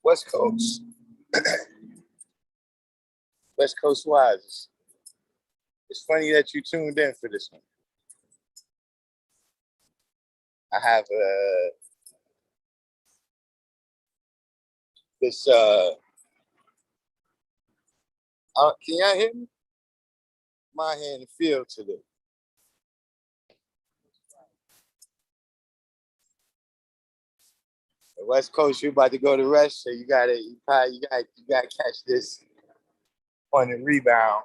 West Coast. West Coast Wise. It's funny that you tuned in for this one. I have this can y'all hear me? My hand in the field today. The West Coast, you about to go to rest, so you gotta catch this on the rebound.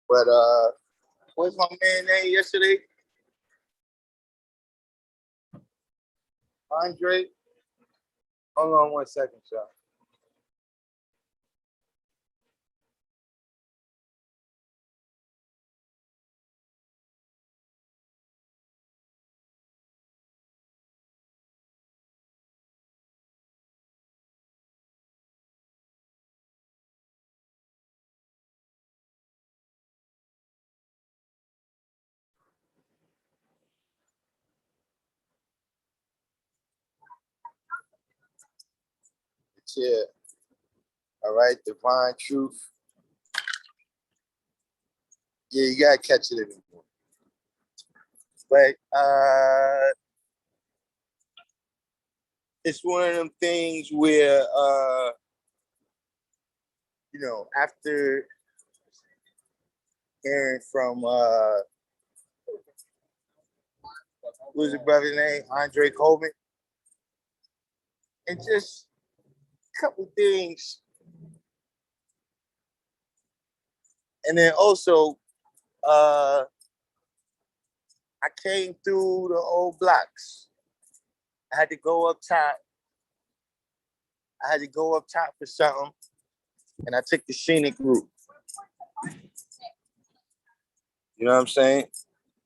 But what's my man name yesterday? Andre. Hold on 1 second, y'all. Yeah. All right, divine truth. Yeah, you gotta catch it anymore. But it's one of them things where after hearing from what's his brother's name? Andre Coleman. And just a couple things. And then also I came through the old blocks. I had to go up top. For something. And I took the scenic route. You know what I'm saying?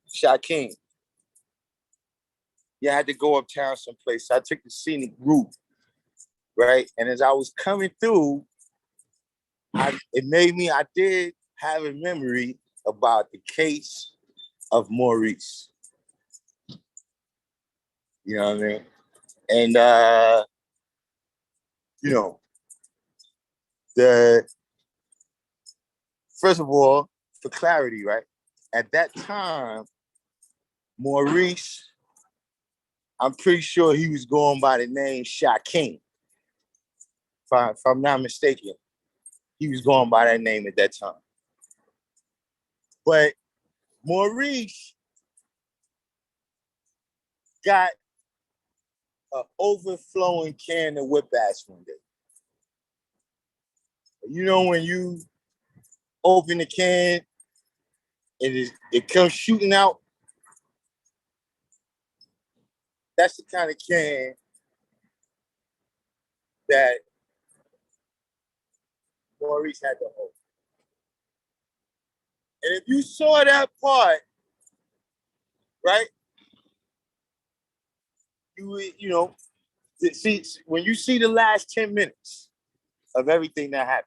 Shaquem. Yeah, I had to go uptown someplace. So I took the scenic route, right? And as I was coming through, I did have a memory about the case of Maurice. You know what I mean? And first of all, for clarity, right? At that time, Maurice, I'm pretty sure he was going by the name Shaquem. If I'm not mistaken, he was going by that name at that time. But Maurice got an overflowing can of whip ass one day. You know when you open the can and it comes shooting out? That's the kind of can that Maurice had to hold. And if you saw that part, right, see, when you see the last 10 minutes of everything that happened,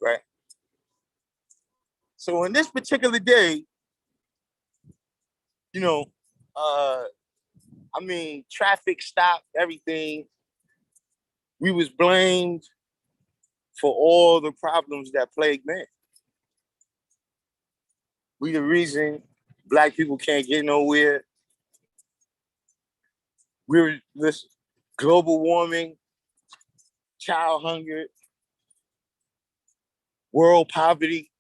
right? So on this particular day, traffic stopped, everything. We was blamed for all the problems that plague man. We the reason Black people can't get nowhere. We're this global warming, child hunger, world poverty.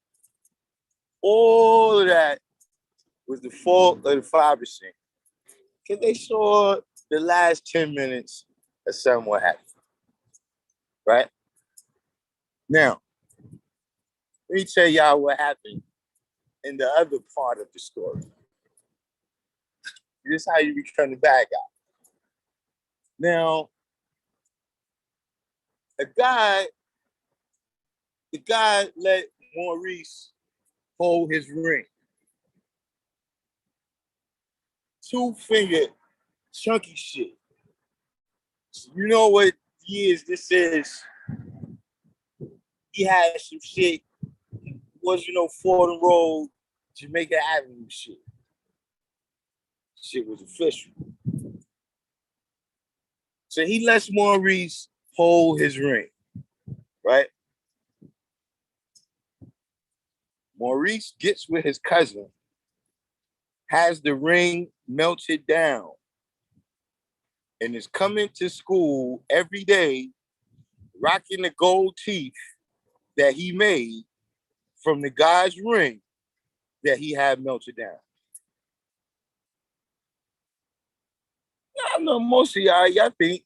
All of that was the fault of the 5%. Because they saw the last 10 minutes of something what happened. Right? Now, let me tell y'all what happened in the other part of the story. This is how you become the bad guy. Now, the guy let Maurice hold his ring. 2-finger chunky shit. You know what years this is? He had some shit. Wasn't no Fordham Road, Jamaica Avenue shit. Shit was official. So he lets Maurice hold his ring, right? Maurice gets with his cousin, has the ring melted down, and is coming to school every day rocking the gold teeth that he made from the guy's ring that he had melted down. I know most of y'all think,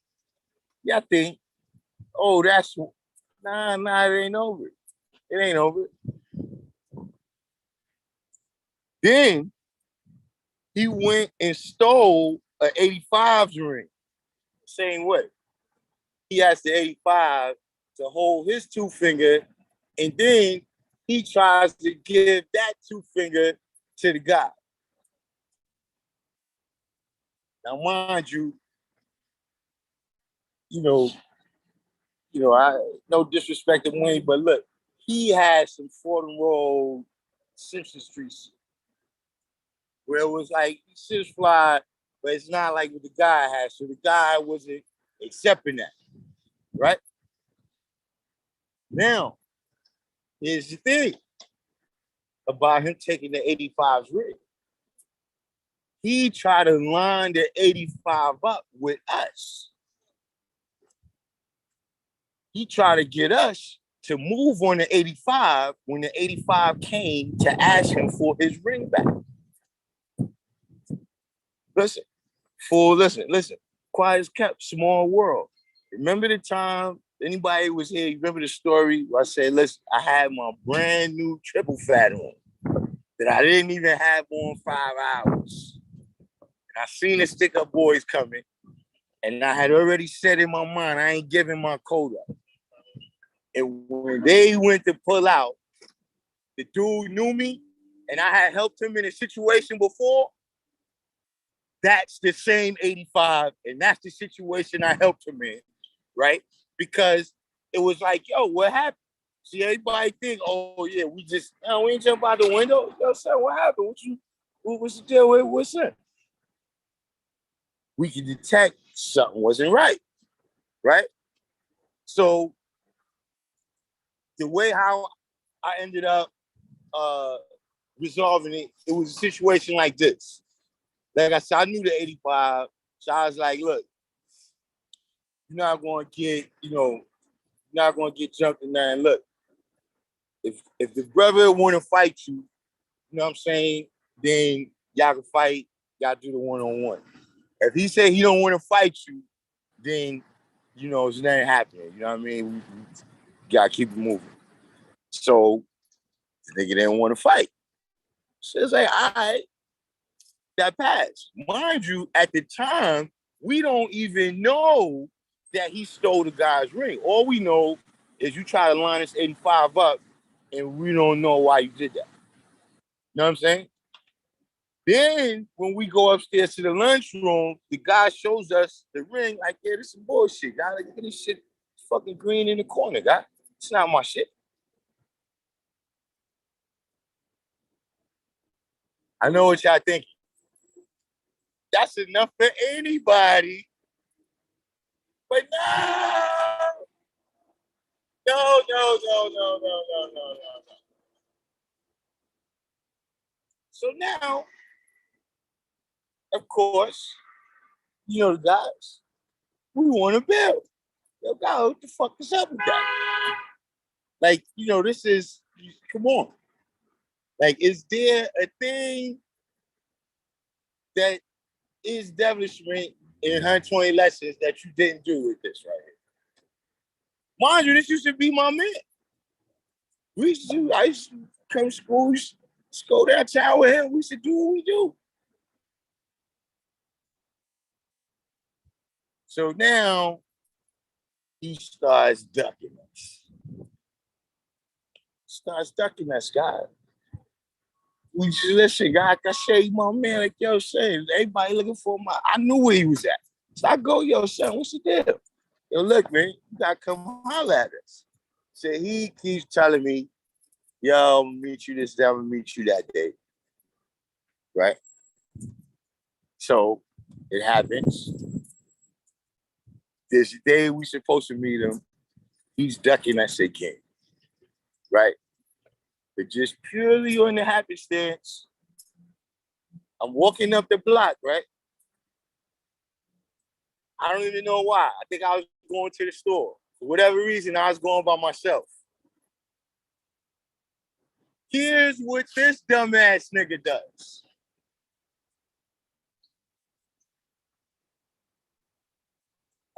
oh, that's nah, it ain't over. It ain't over. Then he went and stole an 85's ring. Same way. He has the 85 to hold his two finger, and then he tries to give that two finger to the guy. Now, mind you, I no disrespect to Wayne, but look, he had some Fordham Road Simpson Street where it was like shit's fly, but it's not like what the guy had. So the guy wasn't accepting that, right? Now, here's the thing about him taking the 85's rig. He tried to line the 85 up with us. He tried to get us to move on the 85 when the 85 came to ask him for his ring back. Listen, quiet as kept, small world. Remember the time anybody was here, you remember the story where I said, listen, I had my brand new triple fat on that I didn't even have on 5 hours. And I seen the stick-up boys coming, and I had already said in my mind, I ain't giving my coat up. And when they went to pull out, the dude knew me, and I had helped him in a situation before. That's the same 85, and that's the situation I helped him in, right? Because it was like, yo, what happened? See, everybody think, oh yeah, we ain't jump out the window. Yo, son, what happened? What's the deal with what's that? We can detect something wasn't right? So the way how I ended up resolving it, it was a situation like this. Like I said, I knew the 85, so I was like, look, you're not gonna get jumped in there. And look, if the brother wanna fight you, you know what I'm saying, then y'all can fight, y'all do the one-on-one. If he say he don't want to fight you, then it's nothing happening. You know what I mean? We gotta keep it moving. So the nigga didn't want to fight. So it's like, all right, that passed. Mind you, at the time, we don't even know that he stole the guy's ring. All we know is you try to line this 85 up, and we don't know why you did that. You know what I'm saying? Then when we go upstairs to the lunchroom, the guy shows us the ring. Like, yeah, this is some bullshit, guy. Like, look at this shit, it's fucking green in the corner, guy. It's not my shit. I know what y'all thinking. That's enough for anybody. But no. So now, of course, the guys, we want to build. Yo, God, what the fuck is up with that? Like, this is, come on. Like, is there a thing that is devilishment in 120 lessons that you didn't do with this right here? Mind you, this used to be my man. I used to come to school, go downtown with him. We used to do what we do. So now he starts ducking us. God. We just listen, God, I say, my man, like, yo, son, everybody looking for I knew where he was at. So I go, yo, son, what's the deal? Yo, look, man, you gotta come holler at us. So he keeps telling me, yo, I'm gonna meet you this day, I'm gonna meet you that day. Right? So it happens. This day we supposed to meet him. He's ducking us again, right? But just purely on the happenstance, I'm walking up the block, right? I don't even know why. I think I was going to the store. For whatever reason, I was going by myself. Here's what this dumbass nigga does.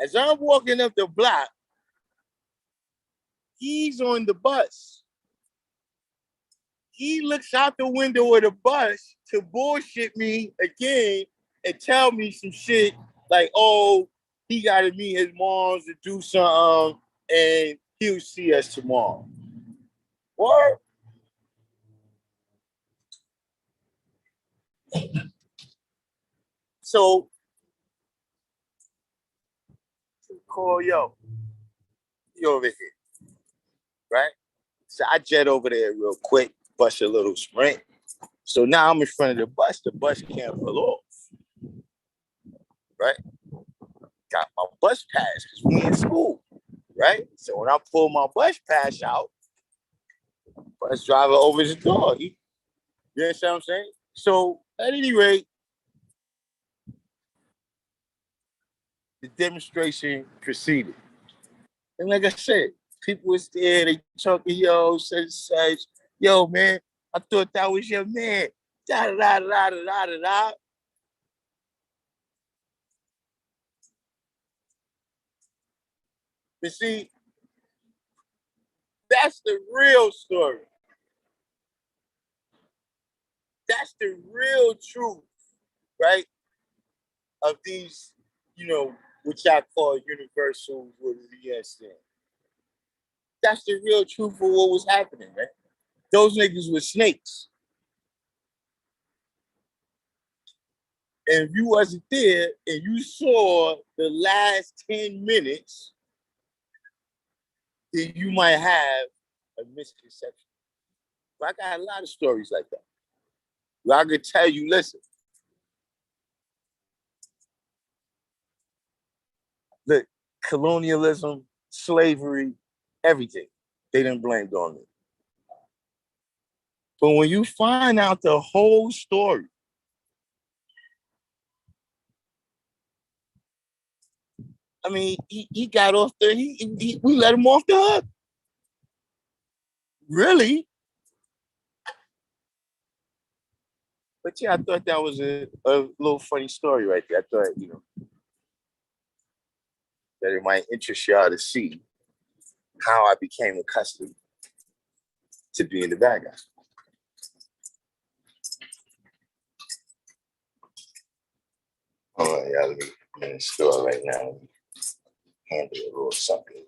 As I'm walking up the block, he's on the bus. He looks out the window of the bus to bullshit me again and tell me some shit like, oh, he got to meet his moms to do something and he'll see us tomorrow. What? So, call yo over here, right? So I jet over there real quick, bust a little sprint. So now I'm in front of the bus. The bus can't pull off, right? Got my bus pass because we in school, right? So when I pull my bus pass out, bus driver opens the door. You understand what I'm saying? So at any rate, the demonstration proceeded. And like I said, people was there, they talking, yo, such, yo, man, I thought that was your man. Da da da da da da da. But see, that's the real story. That's the real truth, right? Of these, which I call universal with yes. That's the real truth of what was happening, man. Those niggas were snakes. And if you wasn't there and you saw the last 10 minutes, then you might have a misconception. But I got a lot of stories like that. Where I could tell you, listen, look, colonialism, slavery, everything, they didn't blame it on me. But when you find out the whole story, I mean, he got off we let him off the hook. Really? But yeah, I thought that was a little funny story right there. I thought, that it might interest y'all to see how I became accustomed to being the bad guy. Oh, yeah, let me in the store right now. Handle a little something.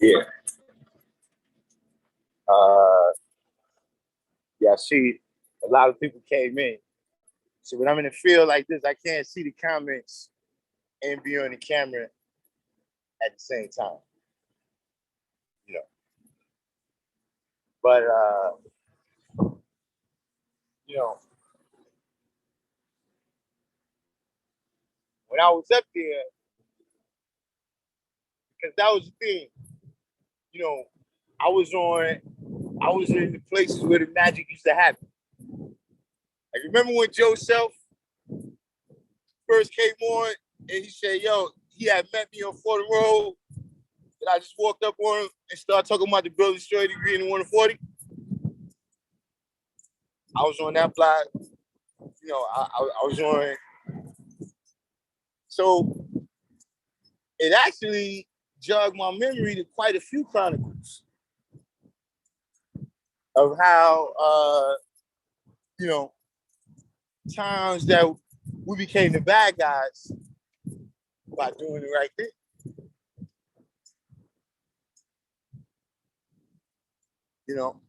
Yeah. Yeah, I see a lot of people came in. So when I'm in the field like this, I can't see the comments and be on the camera at the same time. You know. But you know, when I was up there, because that was the thing, you know, I was in the places where the magic used to happen. Like remember when Joe Self first came on and he said, yo, he had met me on Fordham Road, and I just walked up on him and started talking about the building story degree in the 140. I was on that block, you know, I was on. So it actually jogged my memory to quite a few chronicles of how, you know, times that we became the bad guys by doing the right thing. You know,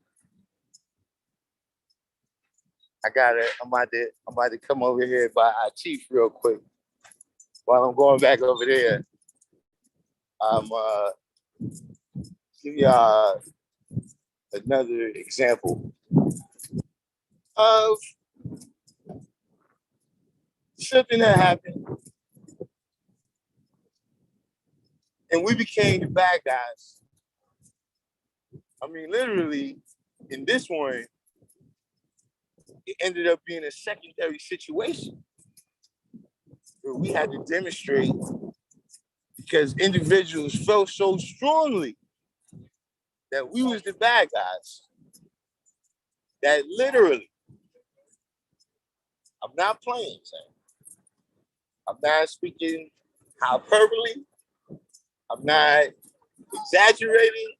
I'm about to come over here by our chief real quick while I'm going back over there. I'm give y'all another example of something that happened, and we became the bad guys. I mean, literally, in this one, it ended up being a secondary situation where we had to demonstrate because individuals felt so strongly that we was the bad guys that literally, I'm not playing, Sam. I'm not speaking hyperbole. I'm not exaggerating.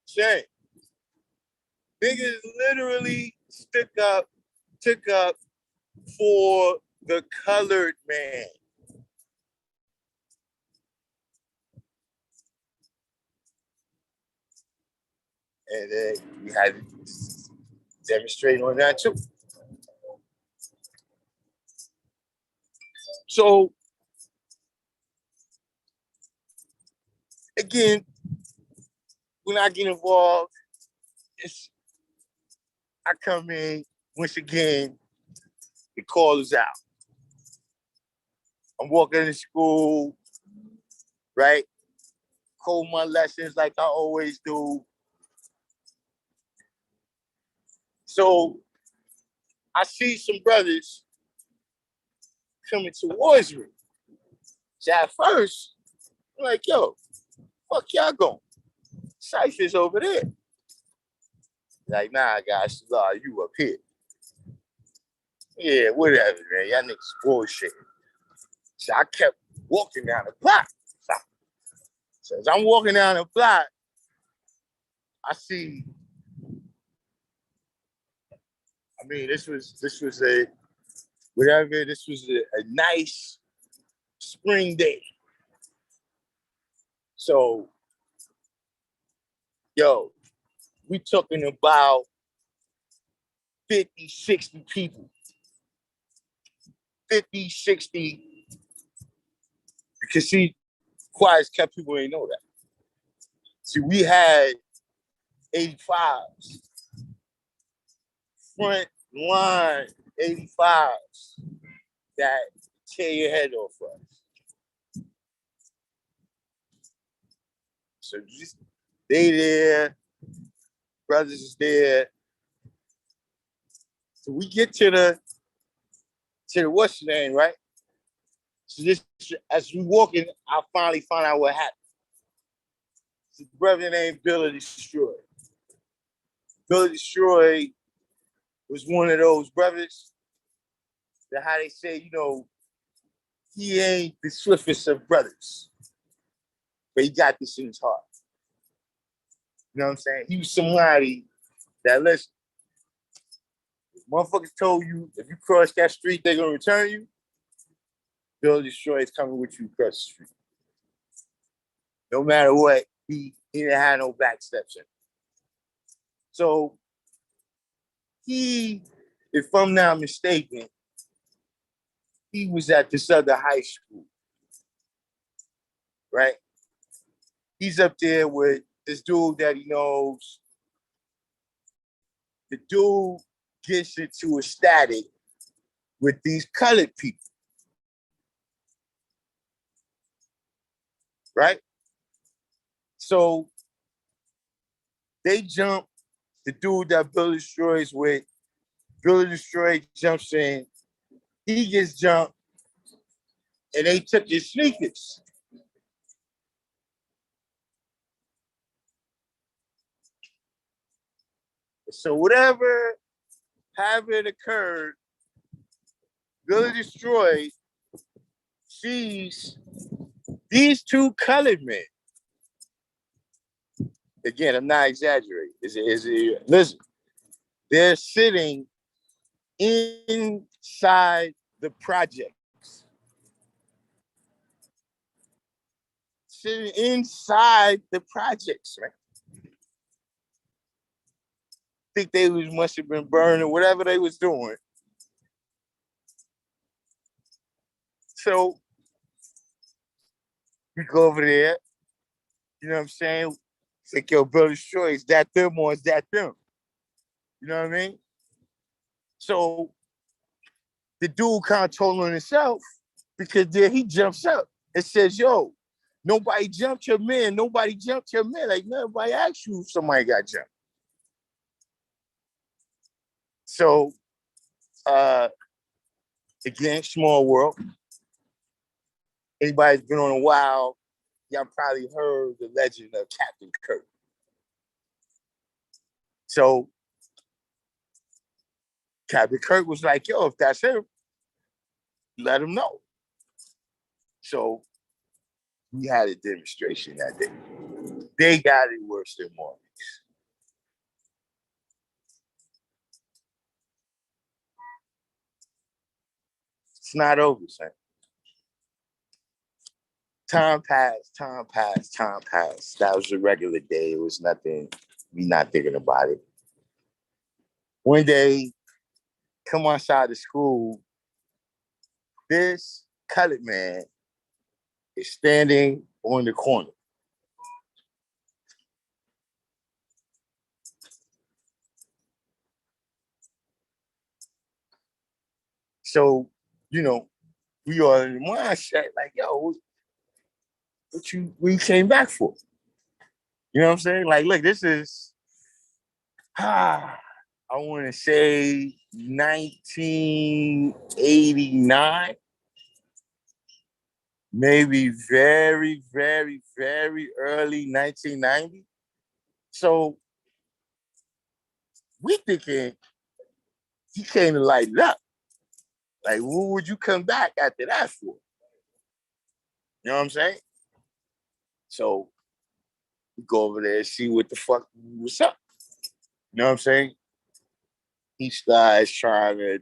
Shame. Niggas literally took up for the colored man. And then we had to demonstrate on that too. So again, when I get involved, I come in once again, the call is out. I'm walking to school, right? Code my lessons like I always do. So I see some brothers coming towards me. So at first, I'm like, yo, fuck y'all going? Cypher's over there. Like, nah, guys, you up here. Yeah, whatever, man. Y'all niggas bullshit. So I kept walking down the block. So as I'm walking down the block, I see. I mean, this was a whatever. This was a nice spring day. So, yo, we talking about 50, 60 people. 50, 60. Because see, Quiet's kept people ain't know that. See, we had 85s. Front line 85s that tear your head off us. So just they there, brothers is there. So we get to the what's the name, right? So this as we walking, I finally find out what happened. The brother named Billy Destroy. Billy Destroy was one of those brothers that how they say, you know, he ain't the swiftest of brothers, but he got this in his heart. You know what I'm saying? He was somebody that listen. If motherfuckers told you if you cross that street, they're gonna return you. Billy Destroy is coming with you across the street. No matter what, He didn't have no back steps in. So he, if I'm not mistaken, he was at this other high school, right? He's up there with this dude that he knows. The dude gets into a static with these colored people, right? So they jump. The dude that Billy Destroys with, Billy Destroy jumps in. He gets jumped, and they took his sneakers. So whatever happened occurred, Billy Destroy sees these two colored men. Again, I'm not exaggerating. Listen, they're sitting inside the projects. Sitting inside the projects, right? I think they must have been burning whatever they was doing. So we go over there. You know what I'm saying? It's like, yo, Billy Destroy, is that them or is that them? You know what I mean? So the dude kind of told on himself because there he jumps up and says, yo, nobody jumped your man. Nobody jumped your man. Like, nobody asked you if somebody got jumped. So, again, small world. Anybody's been on a while, y'all probably heard the legend of Captain Kirk. So Captain Kirk was like, yo, if that's him, let him know. So we had a demonstration that day. They got it worse than Maurice. It's not over, son. Time passed, time passed, time passed. That was a regular day. It was nothing, me not thinking about it. One day, come outside of school, this colored man is standing on the corner. So, you know, we are in the mindset like, yo, what you came back for? You know what I'm saying? Like, look, this is I want to say 1989, maybe very, very, very early 1990. So we thinking he came to light it up. Like, what would you come back after that for? You know what I'm saying? So we go over there and see what the fuck was up. You know what I'm saying? He starts trying to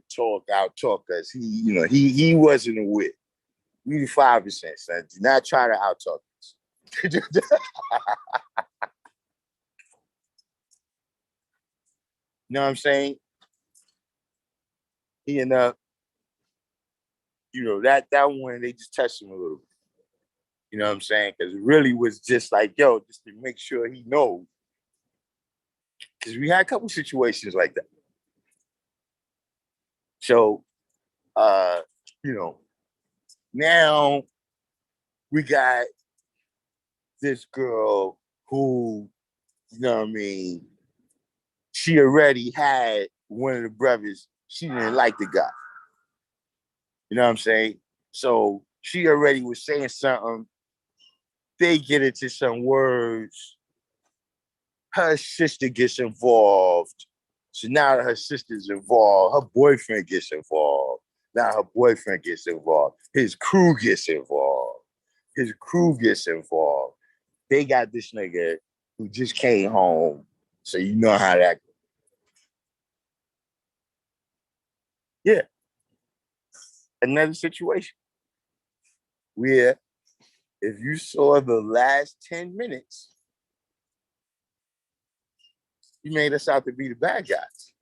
out talk us. He wasn't a wit. We 5%, son. Do not try to out talk us. You know what I'm saying? He ended up, that one, they just touched him a little bit. You know what I'm saying? Because it really was just like, yo, just to make sure he knows. Because we had a couple situations like that. So, uh, you know, now we got this girl who, you know what I mean, she already had one of the brothers. She didn't like the guy. You know what I'm saying? So she already was saying something. They get into some words. Her sister gets involved. So now that her sister's involved, her boyfriend gets involved. Now her boyfriend gets involved. His crew gets involved. His crew gets involved. They got this nigga who just came home. So you know how that goes. Yeah. Another situation where if you saw the last 10 minutes He made us out to be the bad guys.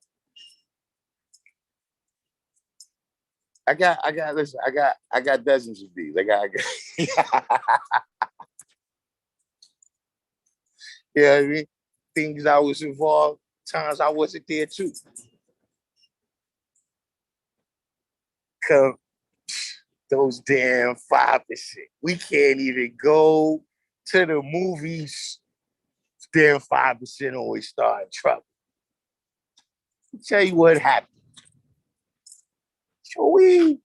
Listen, I got dozens of these. I got you know what I mean? Things I was involved, times I wasn't there too. Come those damn 5%. We can't even go to the movies. Damn 5% always start in trouble. I'll tell you what happened. So we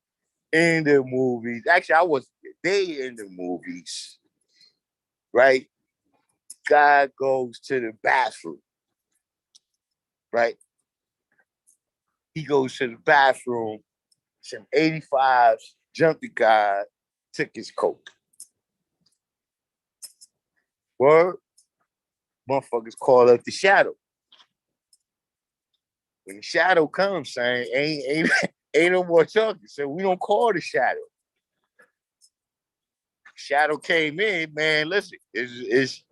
in the movies. Actually, I was they in the movies, right? Guy goes to the bathroom, right? He goes to the bathroom. Some 85s jumped the guy, took his coat. Word, motherfuckers call up the shadow. When the shadow comes, saying ain't no more talking. So we don't call the shadow. Shadow came in, man. Listen, it's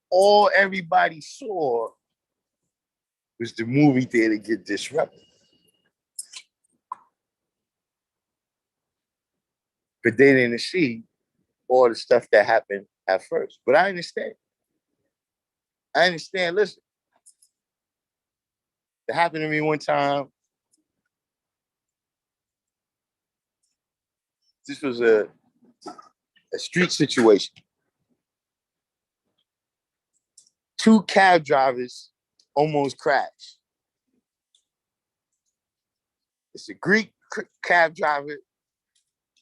all everybody saw was the movie theater get disrupted. But they didn't see all the stuff that happened at first. But I understand. Listen, it happened to me one time. This was a street situation. 2 cab drivers almost crashed. It's a Greek cab driver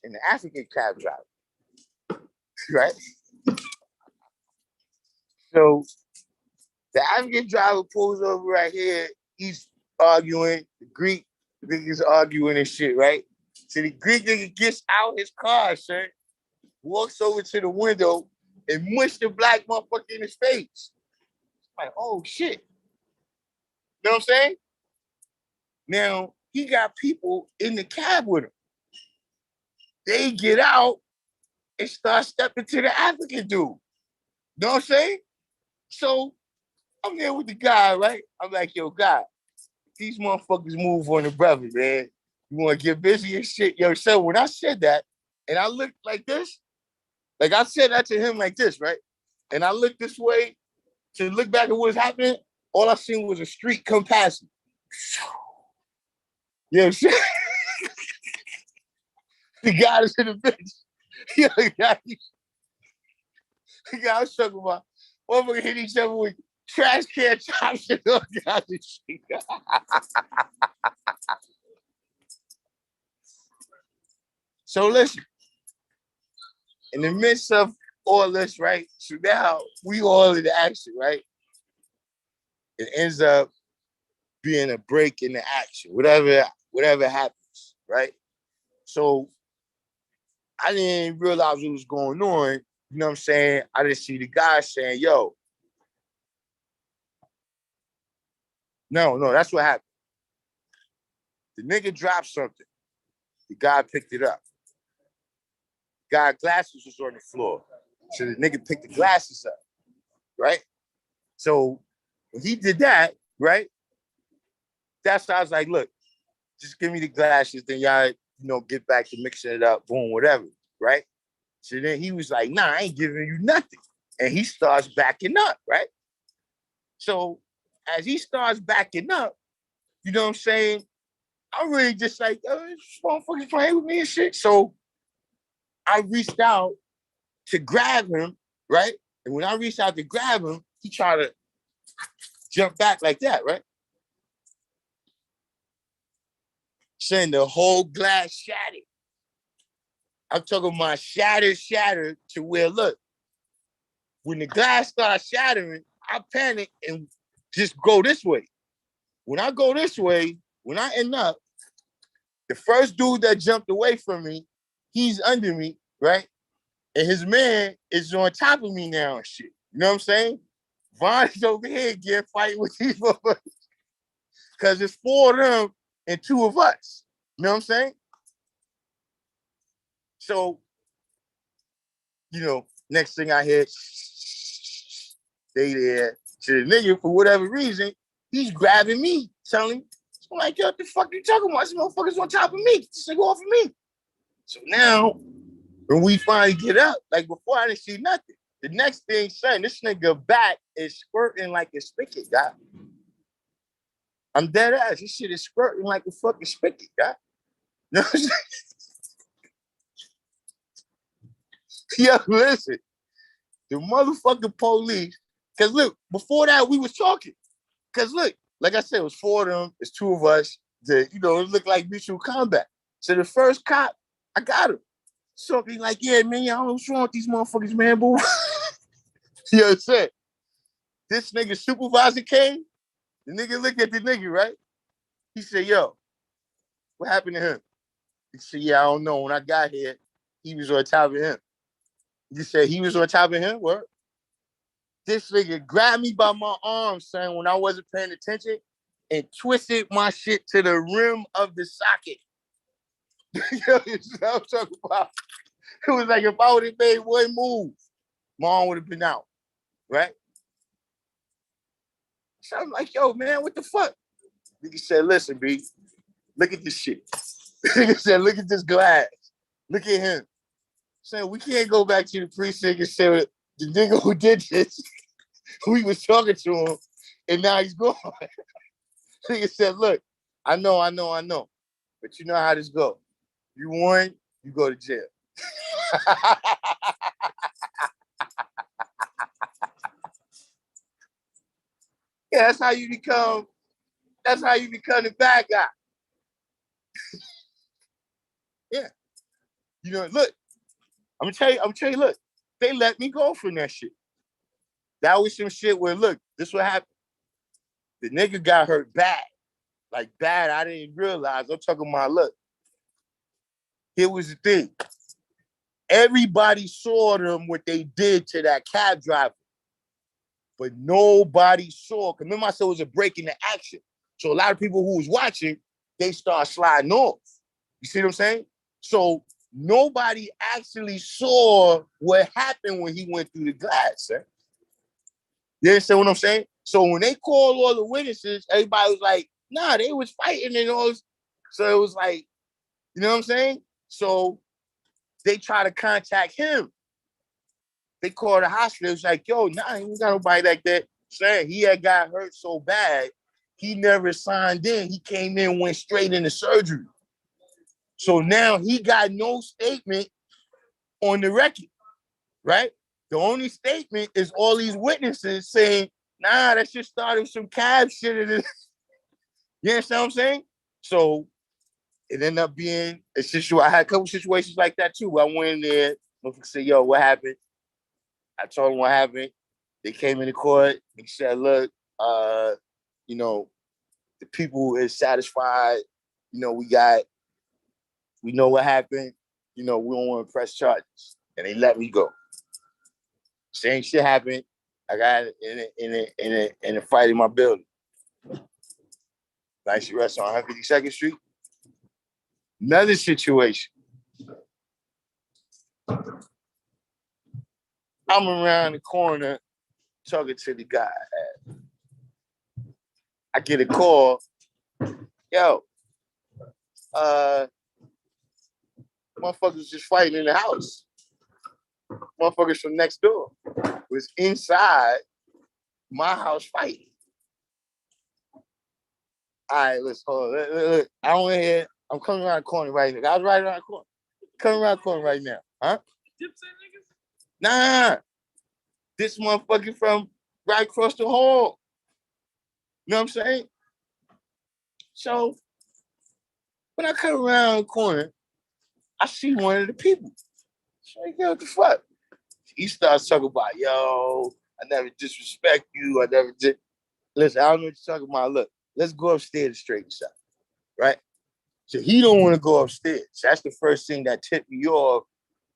and an African cab driver, right? So the African driver pulls over right here. He's arguing. The Greek nigga's arguing and shit, right? So the Greek nigga gets out his car, son, walks over to the window and mushed the black motherfucker in his face. Like, oh shit. You know what I'm saying? Now, he got people in the cab with him. They get out and start stepping to the African dude. You know what I'm saying? So I'm there with the guy, right? I'm like, yo, guy, these motherfuckers move on the brother, man. You want to get busy and shit. Yo, so when I said that, and I looked like this, like I said that to him like this, right? And I looked this way to look back at what was happening. All I seen was a street come past me. You know what I'm saying? The guy is in the bitch. Yo, the guy was talking about motherfucker hit each other with trash can chops and all kinds of shit. So listen, in the midst of all this, right? So now we all in the action, right? It ends up being a break in the action, whatever happens, right? So I didn't realize what was going on. You know what I'm saying? I didn't see the guy saying, yo, no, that's what happened. The nigga dropped something. The guy picked it up. The guy's glasses was on the floor. So the nigga picked the glasses up, right? So when he did that, right? That's why I was like, look, just give me the glasses, then y'all, get back to mixing it up, boom, whatever, right? So then he was like, nah, I ain't giving you nothing. And he starts backing up, right? So as he starts backing up, you know what I'm saying? I'm really just like, oh, this motherfucker's playing with me and shit. So I reached out to grab him, right? And when I reached out to grab him, he tried to jump back like that, right? Saying the whole glass shattered. I'm talking about shattered to where, look, when the glass starts shattering, I panic and just go this way. When I go this way, when I end up, the first dude that jumped away from me, he's under me, right? And his man is on top of me now and shit. You know what I'm saying? Von's over here getting fight with these motherfuckers. Because it's 4 of them and 2 of us. You know what I'm saying? So, next thing I hear, they there. So the nigga, for whatever reason, he's grabbing me, telling me, I'm like, yo, what the fuck you talking about? This motherfucker's on top of me. This nigga off of me. So now, when we finally get up, like before I didn't see nothing. The next thing, son, this nigga back is squirting like a spigot, guy. I'm dead ass. This shit is squirting like a fucking spigot, guy. You know what I'm saying? Yo, listen. The motherfucking police, because look, before that, we was talking. Because look, like I said, it was 4 of them, it's 2 of us. It looked like mutual combat. So the first cop, I got him. So he like, yeah, man, I don't know what's wrong with these motherfuckers, man, boy. You know what I'm saying? This nigga supervisor came, the nigga looked at the nigga, right? He said, yo, what happened to him? He said, yeah, I don't know. When I got here, he was on top of him. You said he was on top of him? What? This nigga grabbed me by my arm, son, when I wasn't paying attention, and twisted my shit to the rim of the socket. You know what I'm talking about? It was like if I would have made one move, my arm would have been out, right? So I'm like, yo, man, what the fuck? Nigga said, listen, B, look at this shit. Nigga said, look at this glass. Look at him. Said, we can't go back to the precinct and say the nigga who did this, we was talking to him, and now he's gone. Nigga said, look, I know. But you know how this go. You won, you go to jail. Yeah, that's how you become the bad guy. Yeah. You know, look, I'm gonna tell you, look, they let me go from that shit. That was some shit where, look, this what happened. The nigga got hurt bad. Like bad, I didn't realize. I'm talking about, look, here was the thing. Everybody saw them what they did to that cab driver. But nobody saw, because remember I said it was a break in the action. So a lot of people who was watching, they start sliding off. You see what I'm saying? So nobody actually saw what happened when he went through the glass. Eh? You understand what I'm saying? So when they called all the witnesses, everybody was like, nah, they was fighting and all this. So it was like, you know what I'm saying? So they try to contact him. They called the hospital. It was like, yo, nah, he ain't got nobody like that. Saying he had got hurt so bad, he never signed in. He came in, went straight into surgery. So now he got no statement on the record, right? The only statement is all these witnesses saying, nah, that shit started some cab shit. You understand what I'm saying? So it ended up being a situation. I had a couple situations like that too. I went in there, said, yo, what happened? I told them what happened. They came into court and said, look, you know, the people is satisfied. You know, we know what happened. You know, we don't want to press charges. And they let me go. Same shit happened. I got in a fight in my building. Nice restaurant on 152nd Street. Another situation. I'm around the corner talking to the guy. I get a call. Yo, motherfuckers just fighting in the house. Motherfuckers from next door was inside my house fighting. All right, let's hold on. Look, I'm coming around the corner right now. I was right around the corner. Coming around the corner right now. Huh? Nah. This motherfucker from right across the hall. You know what I'm saying? So when I come around the corner, I see one of the people. So I go, what the fuck? He starts talking about, yo, I never disrespect you. I never did. Listen, I don't know what you're talking about. Look, let's go upstairs and straighten this out, right? So he don't want to go upstairs. That's the first thing that tipped me off.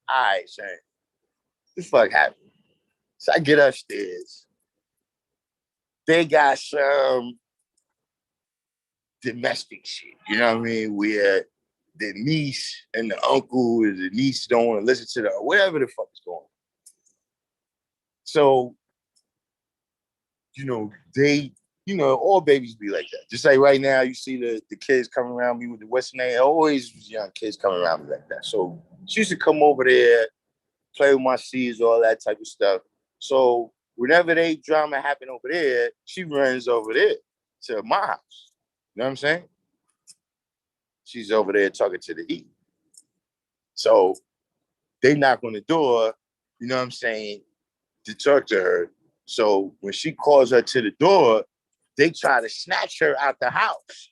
All right, son, what the fuck happened? So I get upstairs. They got some domestic shit, you know what I mean? Where the niece and the uncle, the niece don't want to listen to the, whatever the fuck is going on. So they, all babies be like that. Just like right now, you see the kids coming around me with the Western name. Always was young kids coming around me like that. So she used to come over there, play with my seeds, all that type of stuff. So whenever they drama happen over there, she runs over there to my house. You know what I'm saying? She's over there talking to the E. So they knock on the door, you know what I'm saying, to talk to her. So when she calls her to the door, they try to snatch her out the house.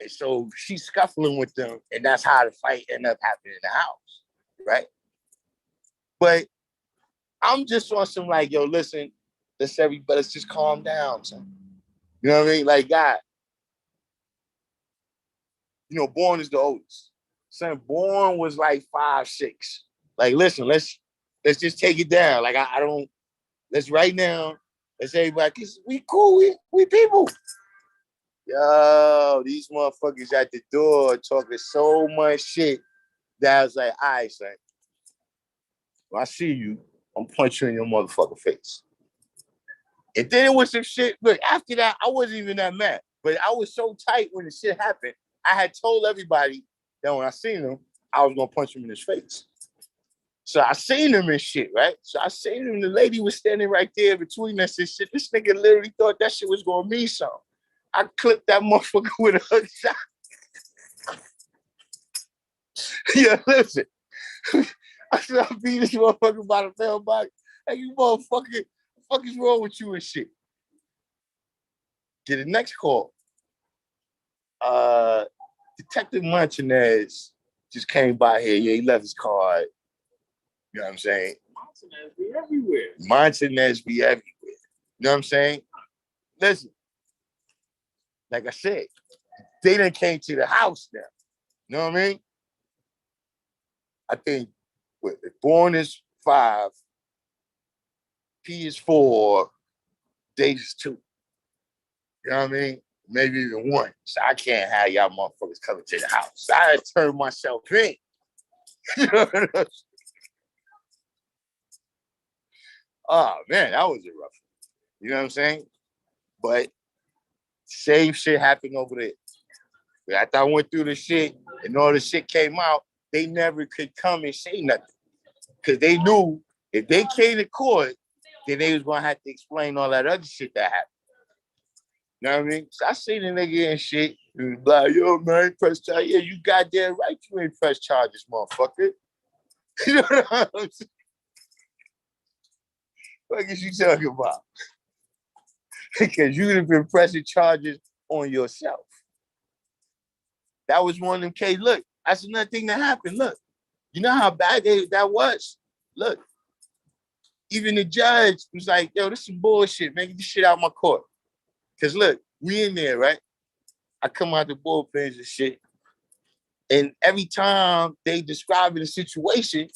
And so she's scuffling with them, and that's how the fight ended up happening in the house, right? But I'm just on some like, yo, listen, let's just calm down, son. You know what I mean? Like, God, Born is the oldest. Son, Born was like 5, 6. Like, listen, let's just take it down. Like, I don't, let's right now, let's everybody, cause we cool, we people. Yo, these motherfuckers at the door talking so much shit that I was like, all right, son, when I see you, I'm punching you in your motherfucking face. And then it was some shit. Look, after that, I wasn't even that mad. But I was so tight when the shit happened. I had told everybody that when I seen him, I was gonna punch him in his face. So I seen him and shit, right? So I seen him. The lady was standing right there between us and shit. This nigga literally thought that shit was gonna mean something. I clipped that motherfucker with a hook shot. Yeah, listen. I said, I beat this motherfucker by the tail body. Hey, you motherfucker, what the fuck is wrong with you and shit? Get the next call. Detective Martinez just came by here. Yeah, he left his card. You know what I'm saying? Martinez be everywhere. Martinez be everywhere. You know what I'm saying? Listen, like I said, they done came to the house now. You know what I mean? I think Born is 5, P is 4, Dave is 2. You know what I mean? Maybe even 1. So I can't have y'all motherfuckers coming to the house. So I had to turn myself in. You know what I'm saying? Oh man, that was a rough one. You know what I'm saying? But same shit happened over there. But after I went through the shit and all the shit came out, they never could come and say nothing. Because they knew if they came to court, then they was gonna have to explain all that other shit that happened. You know what I mean? So I seen the nigga and shit. And was like, yo, man, press charges. Yeah, you goddamn right you ain't press charges, motherfucker. You know what I'm saying? What is you talking about? Because you'd have been pressing charges on yourself. That was one of them cases. Look, that's another thing that happened. Look, you know how bad that was? Look, even the judge was like, yo, this is some bullshit, man. Get this shit out of my court. Because look, we in there, right? I come out the bullpens and shit. And every time they describe the situation,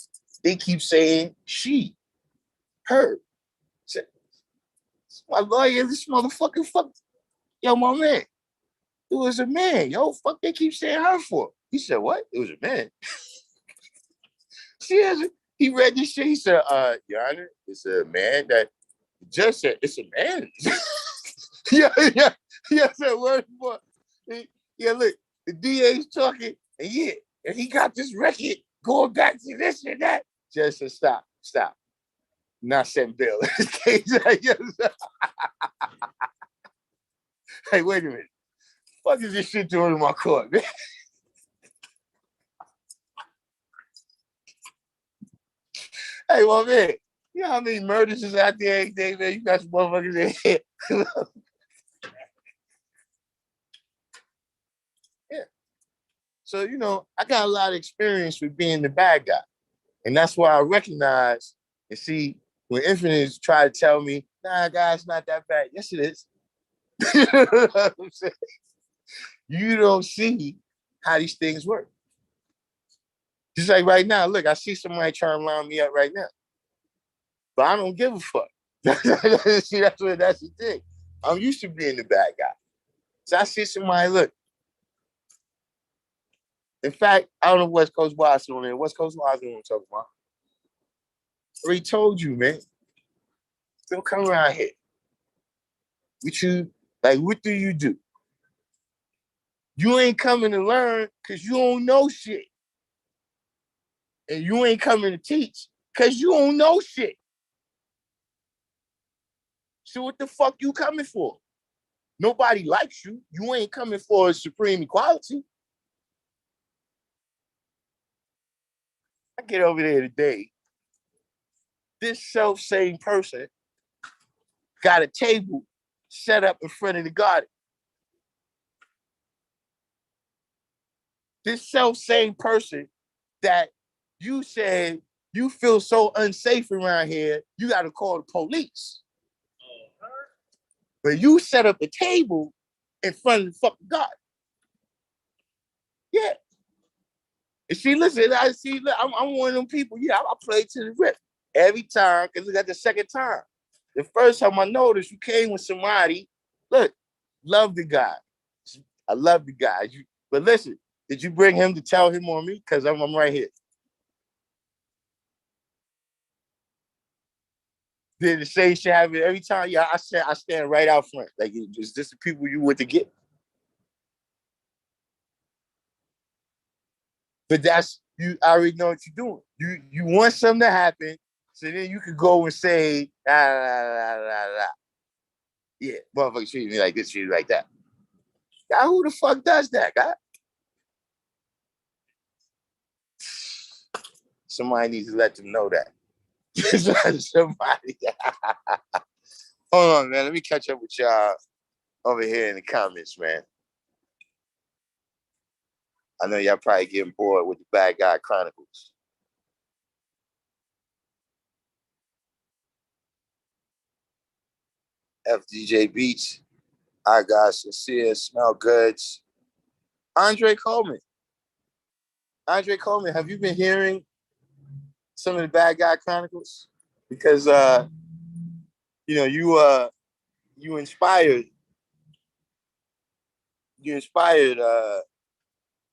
they keep saying she, her. My lawyer, this motherfucking fuck. Yo, my man. It was a man. Yo, fuck they keep saying her for. He said, what? It was a man. He read this shit. He said, Your Honor, it's a man that the judge said, it's a man. Yeah, said word for yeah, look, the DA's talking, and yeah, and he got this record going back to this and that. Judge said, stop. Not setting bail in this case. Hey, wait a minute. What is this shit doing in my court, man? Hey, well, man, you know how many murders is out there every day, man? You got some motherfuckers in here. Yeah. So, I got a lot of experience with being the bad guy. And that's why I recognize and see when Infinite try to tell me, nah, guys, not that bad. Yes, it is. You know what I'm saying? You don't see how these things work. Just like right now, look, I see somebody trying to line me up right now. But I don't give a fuck. See, that's the thing. I'm used to being the bad guy. So I see somebody, look. In fact, I don't know West Coast Wise on there. West Coast Wise on what I'm talking about. I already told you, man. Don't come around here. What do you do? You ain't coming to learn because you don't know shit. And you ain't coming to teach because you don't know shit. So what the fuck you coming for? Nobody likes you. You ain't coming for a supreme equality. I get over there today. This self-same person got a table set up in front of the garden. This self-same person that you said you feel so unsafe around here, you got to call the police. But you set up a table in front of the fucking garden. Yeah. And see, listen, I'm one of them people. Yeah, I play to the rip every time because we got the second time. The first time I noticed you came with somebody, look, love the guy. I love the guy. But listen, did you bring him to tell him on me? Because I'm right here. Did the same shit happen every time? Yeah, I stand right out front. Like, is this the people you went to get? But that's you. I already know what you're doing. You want something to happen, so then you could go and say, yeah, motherfucker treat me like this, treat me like that. God, who the fuck does that, God? Somebody needs to let them know that. Somebody. Hold on, man. Let me catch up with y'all over here in the comments, man. I know y'all probably getting bored with the Bad Guy Chronicles. FDJ Beats, I got sincere, smell goods. Andre Coleman. Andre Coleman, have you been hearing some of the Bad Guy Chronicles? Because you inspired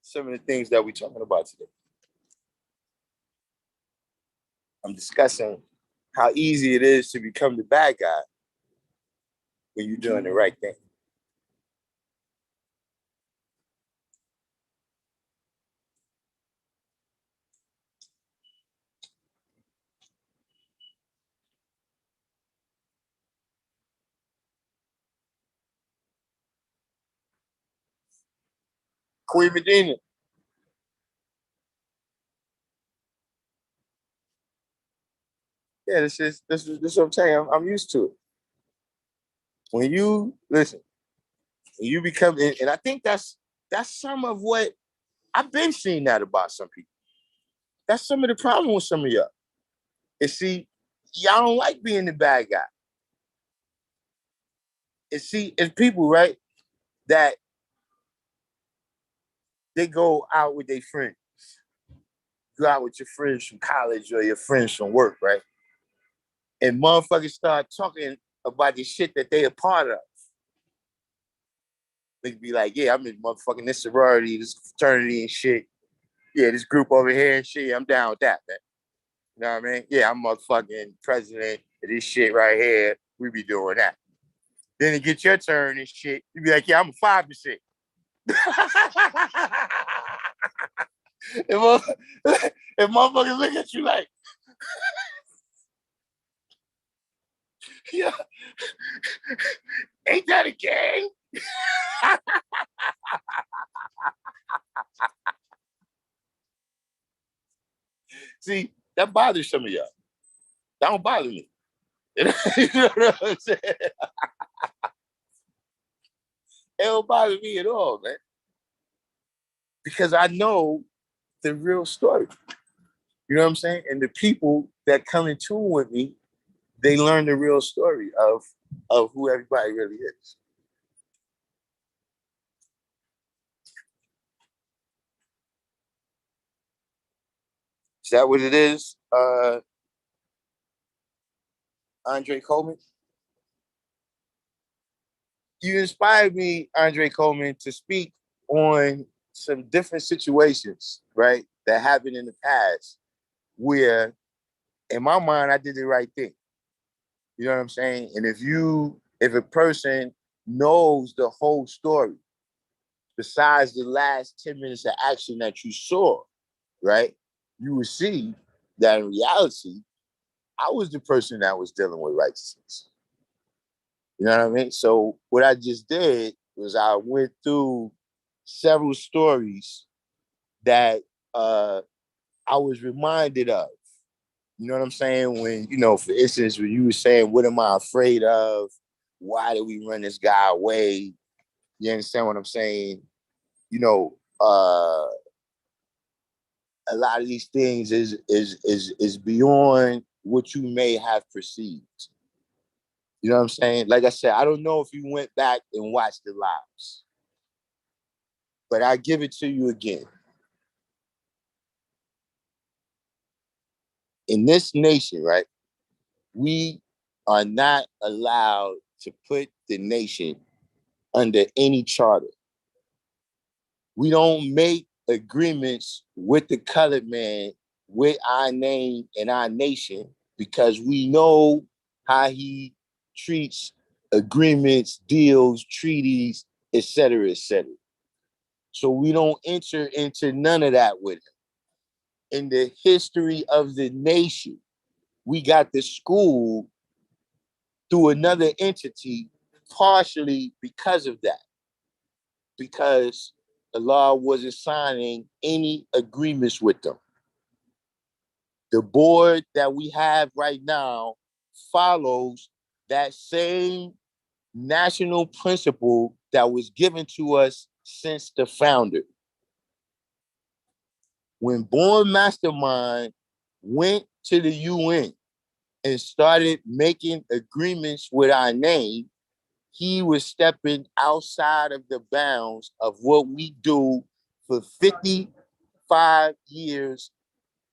some of the things that we're talking about today. I'm discussing how easy it is to become the bad guy when you're doing the right thing. Queen Medina. Yeah, this is what I'm saying. I'm used to it. When you listen, when you become, and I think that's some of what I've been seeing that about some people. That's some of the problem with some of y'all. And see, y'all don't like being the bad guy. And see, it's people, right, that they go out with their friends. Go out with your friends from college or your friends from work, right? And motherfuckers start talking about the shit that they a part of. They be like, yeah, I'm in motherfucking this sorority, this fraternity and shit. Yeah, this group over here and shit. I'm down with that, man. You know what I mean? Yeah, I'm motherfucking president of this shit right here. We be doing that. Then it gets your turn and shit. You be like, yeah, I'm a 5%. if motherfuckers look at you like, yeah, ain't that a gang? See, that bothers some of y'all. That don't bother me. You know what I'm saying? It don't bother me at all, man. Because I know the real story. You know what I'm saying? And the people that come in tune with me, they learn the real story of who everybody really is. Is that what it is, Andre Coleman? You inspired me, Andre Coleman, to speak on some different situations, right, that happened in the past where, in my mind, I did the right thing. You know what I'm saying? And if a person knows the whole story, besides the last 10 minutes of action that you saw, right? You would see that in reality, I was the person that was dealing with righteousness. You know what I mean? So what I just did was I went through several stories that I was reminded of. You know what I'm saying? When, for instance, when you were saying, what am I afraid of? Why did we run this guy away? You understand what I'm saying? You know, a lot of these things is beyond what you may have perceived. You know what I'm saying? Like I said, I don't know if you went back and watched the lives, but I give it to you again. In this nation, right, we are not allowed to put the nation under any charter. We don't make agreements with the colored man with our name and our nation because we know how he treats agreements, deals, treaties, etc., etc. So we don't enter into none of that with him. In the history of the nation, we got the school through another entity, partially because of that, because Allah wasn't signing any agreements with them. The board that we have right now follows that same national principle that was given to us since the founder. When Born Mastermind went to the UN and started making agreements with our name, he was stepping outside of the bounds of what we do for 55 years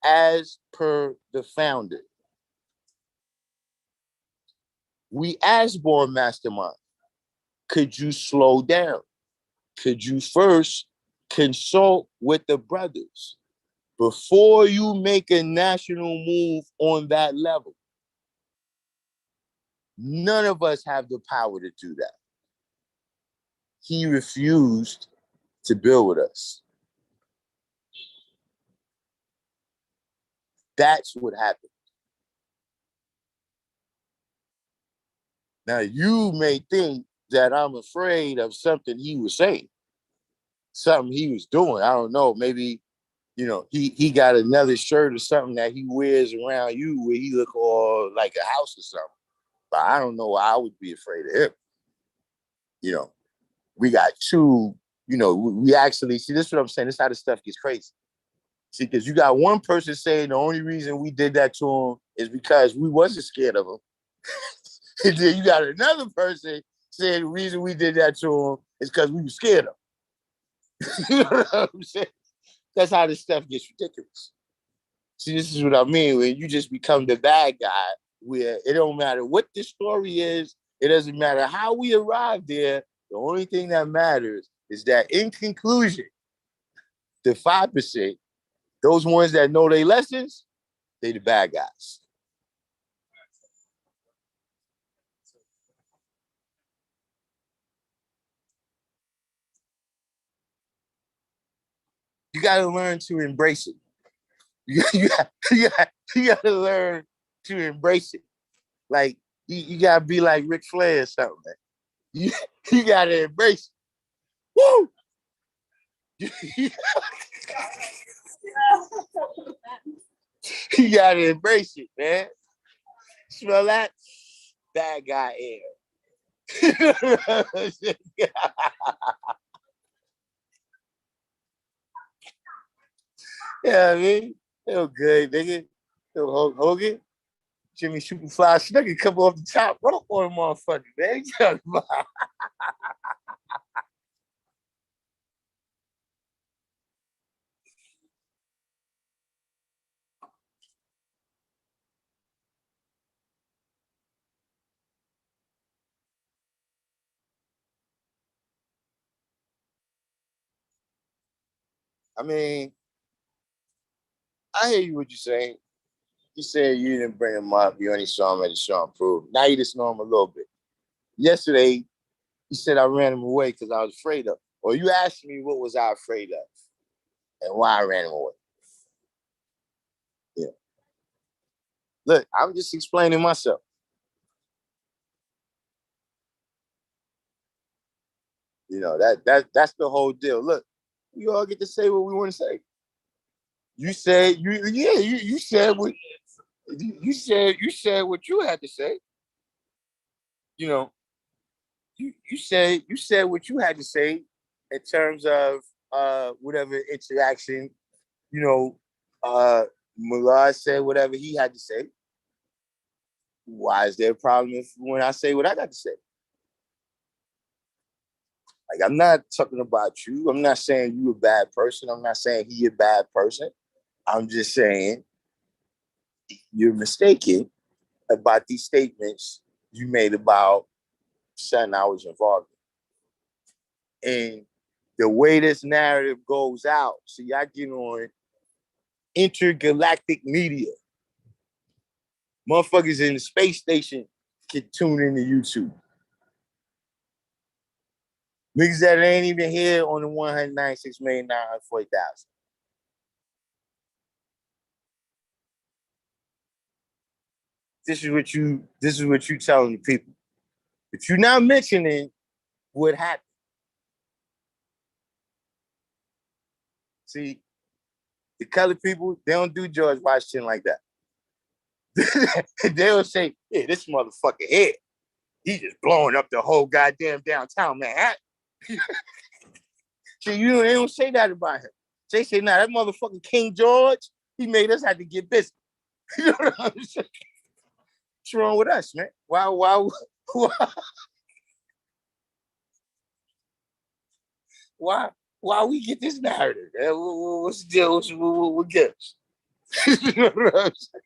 as per the founder. We asked Born Mastermind, could you slow down? Could you first consult with the brothers before you make a national move on that level? None of us have the power to do that. He refused to build with us. That's what happened. Now, you may think that I'm afraid of something he was saying, something he was doing. I don't know. Maybe, he got another shirt or something that he wears around you where he look all like a house or something. But I don't know why I would be afraid of him. We got two, we actually, see, this is what I'm saying. This is how this stuff gets crazy. See, because you got one person saying the only reason we did that to him is because we wasn't scared of him. And then you got another person saying the reason we did that to him is because we were scared of him. You know what I'm saying? That's how this stuff gets ridiculous. See, this is what I mean when you just become the bad guy, where it don't matter what the story is, it doesn't matter how we arrived there. The only thing that matters is that in conclusion, the 5%, those ones that know their lessons, they the bad guys. You got to learn to embrace it. You got to learn to embrace it. Like, you got to be like Ric Flair or something. You got to embrace it. Woo! You got to embrace it, man. Smell that? Bad guy air. Yeah, I mean, feel good, nigga. Feel Hulk Hogan, Jimmy Superfly Snuggin come off the top rope on a motherfucker, man. I mean, I hear you what you're saying. You said you didn't bring him up. You only saw him at the show and prove. Now you just know him a little bit. yesterday you said I ran him away because I was afraid of him. Or you asked me what was I afraid of and why I ran him away. Yeah. Look, I'm just explaining myself. You know, that's the whole deal. Look, we all get to say what we want to say. You said you said what you said what you had to say. You know, you said what you had to say in terms of whatever interaction, you know, Mullah said whatever he had to say. Why is there a problem if when I say what I got to say? Like, I'm not talking about you. I'm not saying you a bad person. I'm not saying he a bad person. I'm just saying you're mistaken about these statements you made about something I was involved in. And the way this narrative goes out, see, I get on intergalactic media. Motherfuckers in the space station can tune into YouTube. Niggas that ain't even here on the 196,940,000. This is what you telling the people. But you're not mentioning what happened. See, the colored people, they don't do George Washington like that. They'll say, yeah, this motherfucker here, he just blowing up the whole goddamn downtown Manhattan. See, they don't say that about him. They say, nah, that motherfucking King George, he made us have to get busy. You know what I'm saying? What's wrong with us, man? Why we get this narrative? What's the deal? What gives? You know what I'm saying?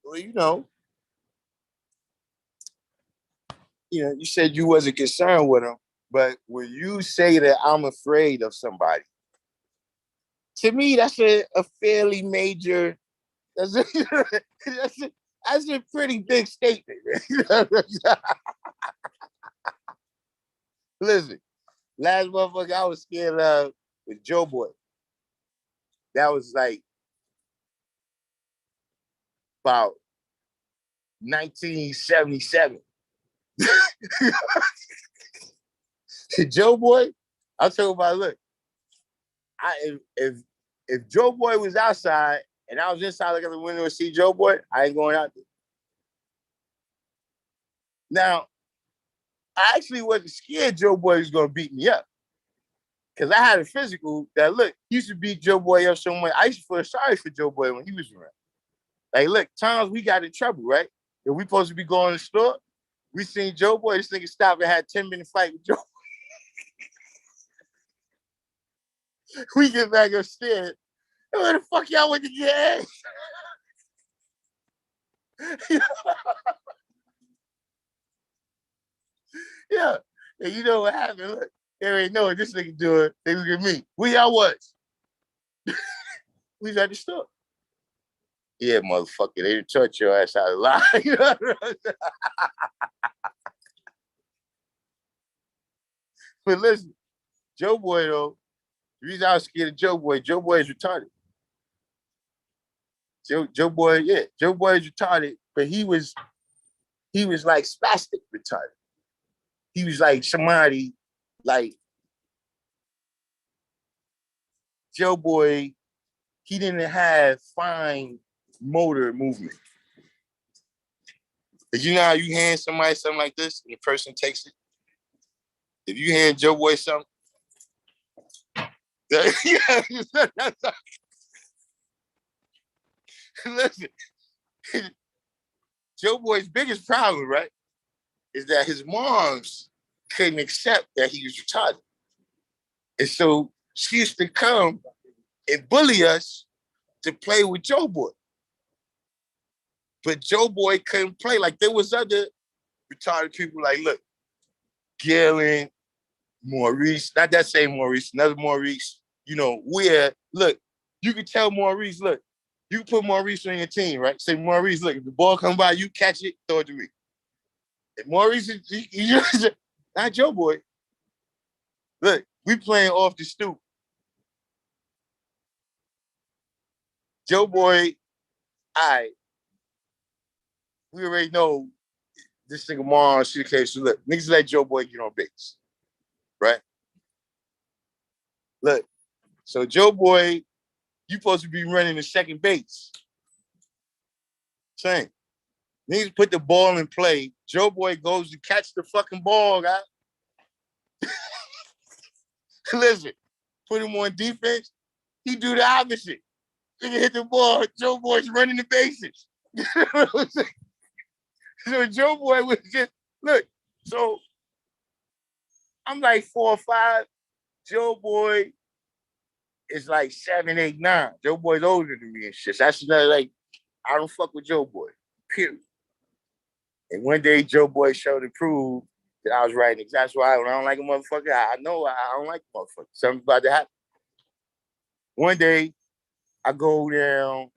Well, you said you wasn't concerned with him, but when you say that I'm afraid of somebody, to me, that's a fairly major, that's a, that's a pretty big statement. Listen, last motherfucker I was scared of was Joe Boy. That was like about 1977. Joe Boy, I'm talking about, look, if Joe Boy was outside and I was inside looking at the window and see Joe Boy, I ain't going out there. Now, I actually wasn't scared Joe Boy was going to beat me up because I had a physical that, look, he used to beat Joe Boy up so much. I used to feel sorry for Joe Boy when he was around. Like, look, times we got in trouble, right? If we supposed to be going to the store, we seen Joe Boy, this nigga stopped and had a 10-minute fight with Joe. We get back upstairs. Where the fuck y'all went to get ass? Yeah. And you know what happened? Look, there ain't know what this nigga doing. They look at me. Where y'all was? We was at the store. Yeah, motherfucker. They didn't touch your ass out of line. You know what I'm saying? But listen, Joe Boy, though, the reason I was scared of Joe Boy is retarded. Joe Boy, yeah, Joe Boy is retarded, but he was like spastic retarded. He was like somebody like Joe Boy. He didn't have fine motor movement. If you know how you hand somebody something like this and the person takes it, if you hand Joe Boy something, yeah, listen, Joe Boy's biggest problem, right, is that his moms couldn't accept that he was retarded. And so she used to come and bully us to play with Joe Boy. But Joe Boy couldn't play. Like, there was other retarded people like, look, Galen, Maurice, not that same Maurice, another Maurice, where, look, you can tell Maurice, look, you put Maurice on your team, right? Say, Maurice, look, if the ball come by, you catch it, throw it to me. If Maurice, not Joe Boy. Look, we playing off the stoop. Joe Boy, all right, we already know this nigga Mom shit case. So look, niggas let Joe Boy get on base, right? Look, so Joe Boy, you supposed to be running the second base. Same. Niggas put the ball in play. Joe Boy goes to catch the fucking ball, guy. Listen, put him on defense. He do the opposite. Nigga hit the ball. Joe Boy's running the bases. So Joe Boy was just, look, so I'm like 4 or 5. Joe Boy is like 7, 8, 9. Joe Boy's older than me and shit. So that's another, like, I don't fuck with Joe Boy, period. And one day Joe Boy showed to prove that I was right. That's why when I don't like a motherfucker, I know I don't like a motherfucker. Something about to happen. One day, I go down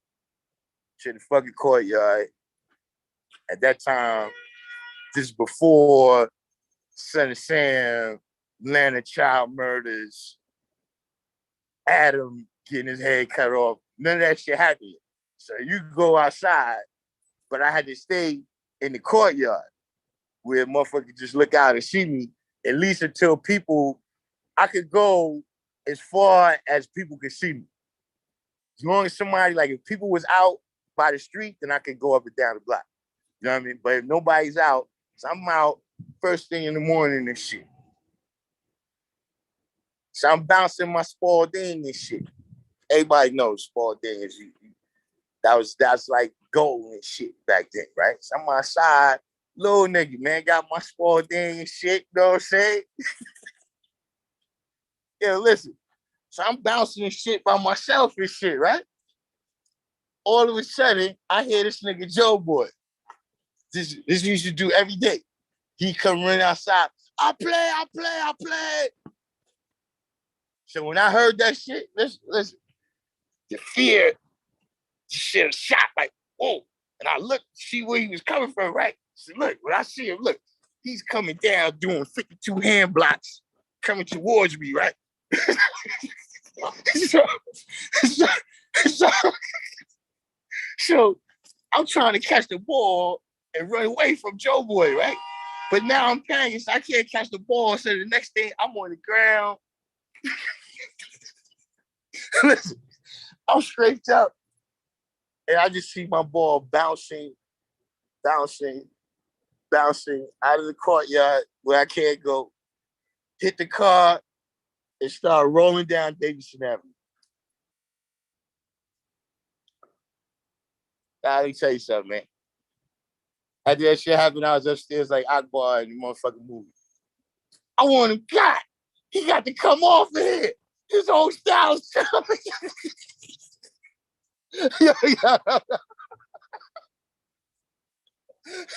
to the fucking courtyard. At that time, this is before Son of Sam, Atlanta child murders, Adam getting his head cut off. None of that shit happened. So you go outside, but I had to stay in the courtyard where motherfuckers just look out and see me, at least until I could go as far as people could see me. As long as somebody, like if people was out by the street, then I could go up and down the block. You know what I mean? But if nobody's out, so I'm out first thing in the morning and shit. So I'm bouncing my Spalding and shit. Everybody knows Spalding is that's like gold and shit back then, right? So I'm outside, little nigga, man, got my Spalding and shit, you know what I'm saying? Yeah, listen. So I'm bouncing and shit by myself and shit, right? All of a sudden, I hear this nigga Joe Boy. This used to do every day. He come run outside. I play. So when I heard that shit, listen, the fear, shit, shot like, whoa. And I looked, see where he was coming from, right? So look, when I see him, look, he's coming down doing 52 hand blocks, coming towards me, right? So I'm trying to catch the ball and run away from Joe Boy, right? But now I'm panicking, so I can't catch the ball. So the next thing, I'm on the ground. Listen, I'm straight up. And I just see my ball bouncing out of the courtyard where I can't go, hit the car, and start rolling down Davidson Avenue. Now, let me tell you something, man. After that shit happened, I was upstairs like Akbar in the motherfucking movie. I want him got. He got to come off of here. His whole style. Yeah.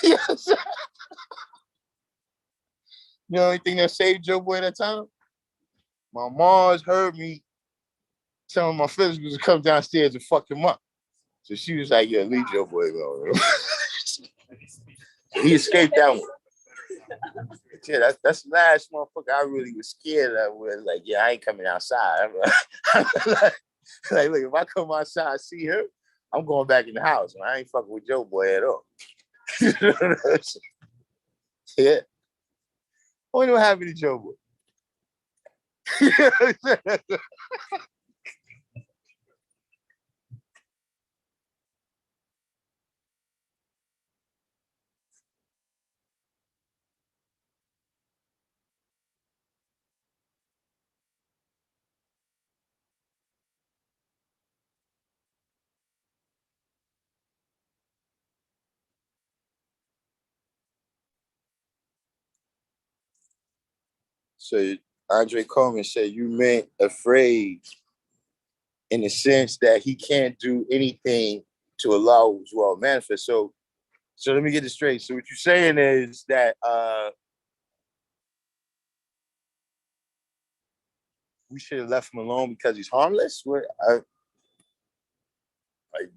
Yes. You know anything that saved Joe Boy at that time? My mom's heard me telling my physicals to come downstairs and fuck him up. So she was like, yeah, leave Joe Boy alone. He escaped that one. Yeah, that's the last motherfucker I really was scared of. Was like, yeah, I ain't coming outside. Like, look, if I come outside and see her, I'm going back in the house. Man. I ain't fucking with Joe Boy at all. Yeah. I wonder what happened to Joe Boy. So Andre Coleman said you meant afraid in the sense that he can't do anything to allow his world manifest. So let me get this straight. So what you're saying is that we should have left him alone because he's harmless? What?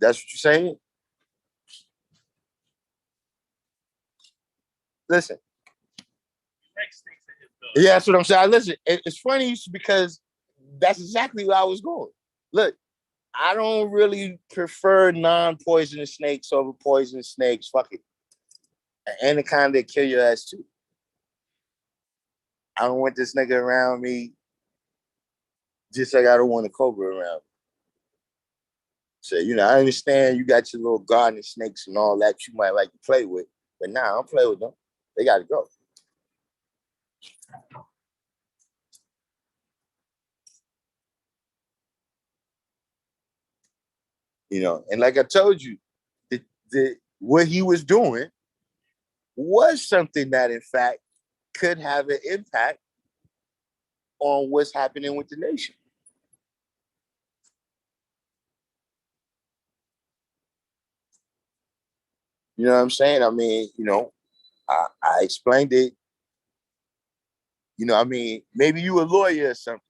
That's what you're saying? Listen. Yeah, that's what I'm saying. Listen, it's funny because that's exactly where I was going. Look, I don't really prefer non-poisonous snakes over poisonous snakes. Fuck it. An anaconda kill your ass too. I don't want this nigga around me just like I don't want a cobra around me. So, I understand you got your little garden snakes and all that you might like to play with, but nah, I don't play with them. They got to go. And like I told you, what he was doing was something that, in fact, could have an impact on what's happening with the nation. You know what I'm saying? I mean, I explained it. Maybe you a lawyer or something,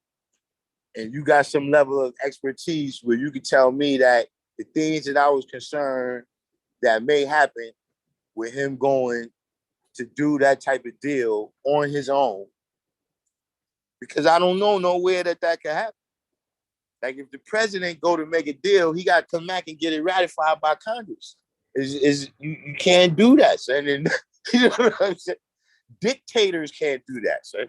and you got some level of expertise where you could tell me that the things that I was concerned that may happen with him going to do that type of deal on his own, because I don't know nowhere that could happen. Like if the president go to make a deal, he got to come back and get it ratified by Congress. You can't do that, son. And you know what I'm saying? Dictators can't do that, son.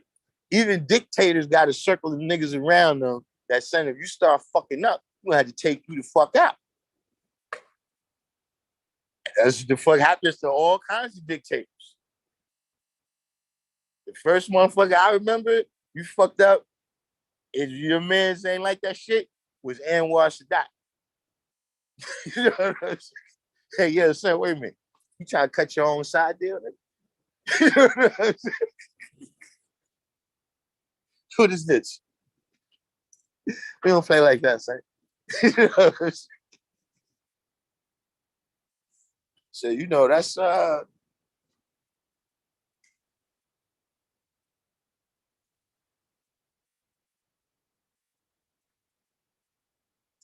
Even dictators got a circle of niggas around them that, son, if you start fucking up, we're gonna have to take you the fuck out. That's what the fuck happens to all kinds of dictators. The first motherfucker I remember, you fucked up, if your man ain't like that shit, was Anwar Sadat. You know what I'm saying? Hey, yeah, son, wait a minute. You trying to cut your own side deal? You know what I'm saying? What is this? We don't play like that, son. You know what I'm saying? So, that's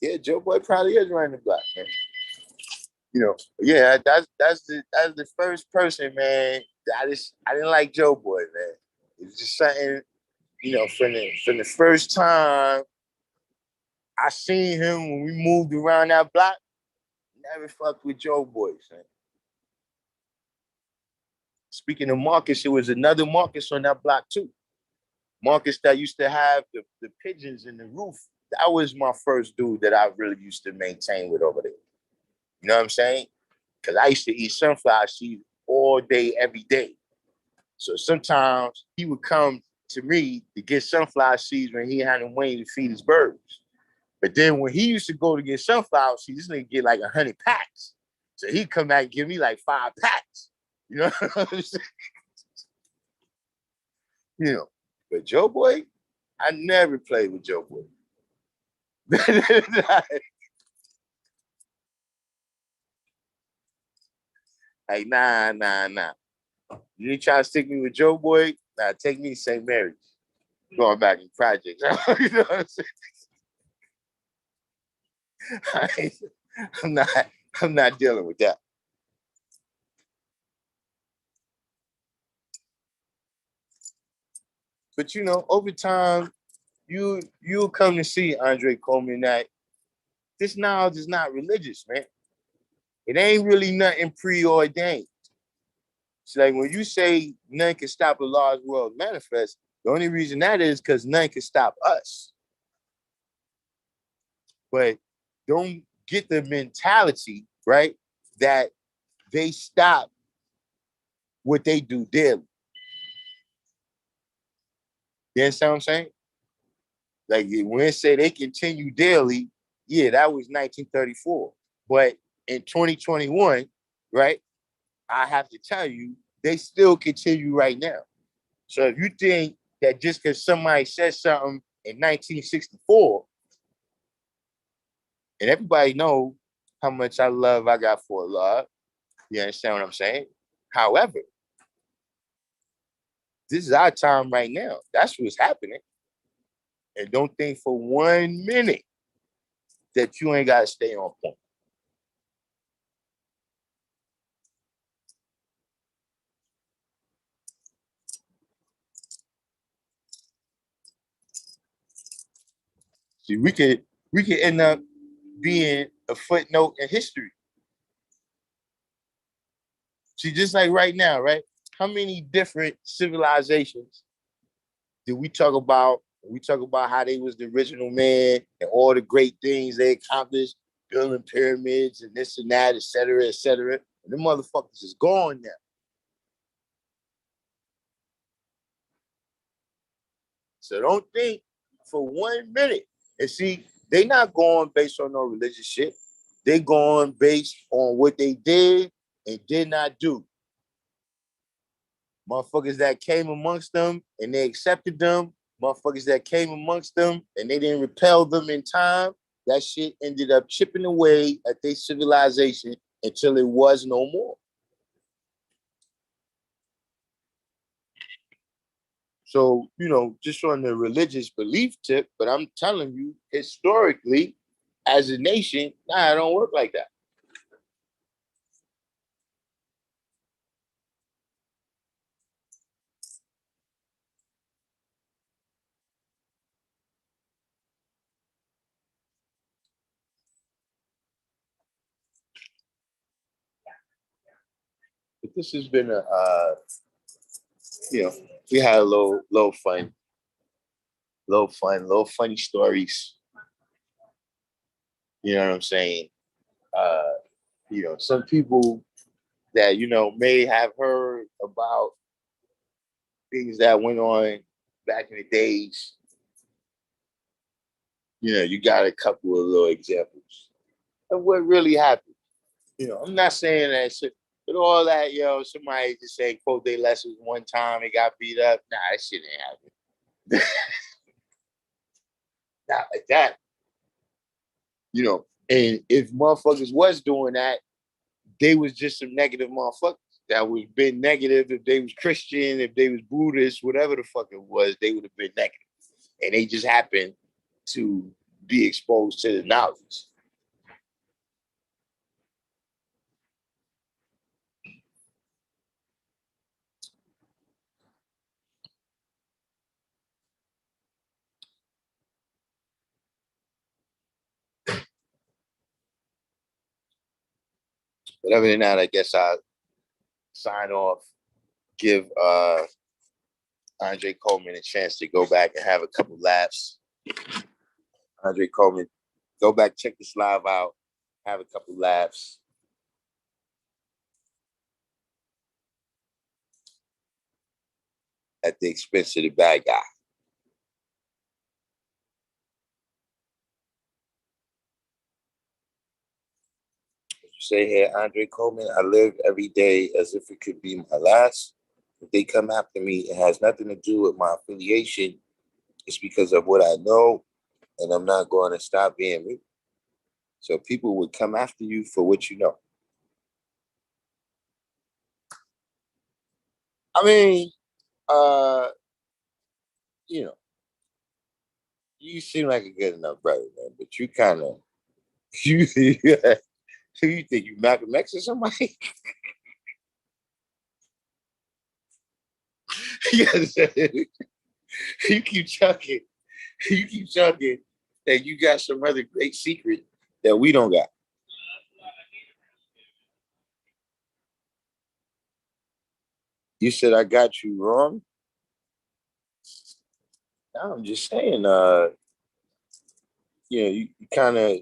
yeah, Joe Boy probably is running the block, man. Yeah, that's the first person, man. I didn't like Joe Boy, man. It was just something, from the first time I seen him when we moved around that block, never fucked with Joe Boy, man. Speaking of Marcus, it was another Marcus on that block too. Marcus that used to have the pigeons in the roof. That was my first dude that I really used to maintain with over there. You know what I'm saying? Because I used to eat sunflower seeds all day, every day. So sometimes he would come to me to get sunflower seeds when he hadn't waited to feed his birds. But then when he used to go to get sunflower seeds, this nigga get like 100 packs. So he'd come back and give me like 5 packs. You know what I'm saying? But Joe Boy, I never played with Joe Boy. Like, nah. You ain't trying to stick me with Joe Boy? Nah, take me to St. Mary's. Going back in projects. You know what I'm saying? I'm not dealing with that. But over time, you'll come to see, Andre Coleman, that this knowledge is not religious, man. It ain't really nothing preordained. It's like when you say none can stop a large world manifest, the only reason that is because none can stop us. But don't get the mentality, right, that they stop what they do daily. You understand what I'm saying? Like when they say they continue daily, yeah, that was 1934. But in 2021, right, I have to tell you, they still continue right now. So if you think that just because somebody said something in 1964, and everybody know how much I got for Allah, you understand what I'm saying? However, this is our time right now. That's what's happening. And don't think for 1 minute that you ain't got to stay on point. See, we could end up being a footnote in history. See, just like right now, right? How many different civilizations did we talk about? We talk about how they was the original man and all the great things they accomplished, building pyramids and this and that, et cetera, et cetera. And the motherfuckers is gone now. So don't think for 1 minute. And see, they not going based on no religious shit. They going based on what they did and did not do. Motherfuckers that came amongst them and they accepted them. Motherfuckers that came amongst them and they didn't repel them in time. That shit ended up chipping away at their civilization until it was no more. So, just on the religious belief tip, but I'm telling you, historically, as a nation, nah, it don't work like that. But this has been you know, we had a little fun, little funny stories. You know what I'm saying? Uh, some people that may have heard about things that went on back in the days. You got a couple of little examples of what really happened. I'm not saying that shit, but all that, somebody just say quote their lessons one time, they got beat up. Nah, that shit ain't happen. Not like that. And if motherfuckers was doing that, they was just some negative motherfuckers that would have been negative. If they was Christian, if they was Buddhist, whatever the fuck it was, they would have been negative. And they just happened to be exposed to the knowledge. But other than that, I guess I sign off, give Andre Coleman a chance to go back and have a couple laughs. Andre Coleman, go back, check this live out, have a couple laughs. At the expense of the bad guy. You say here, Andre Coleman, I live every day as if it could be my last. If they come after me, it has nothing to do with my affiliation. It's because of what I know, and I'm not going to stop being me. So people would come after you for what you know. I mean, uh, you know, you seem like a good enough brother, man, but you kind of, you, you think you Malcolm X or somebody? Yes, you keep chucking. You keep chucking that you got some other great secret that we don't got. You said I got you wrong. No, I'm just saying, you kind of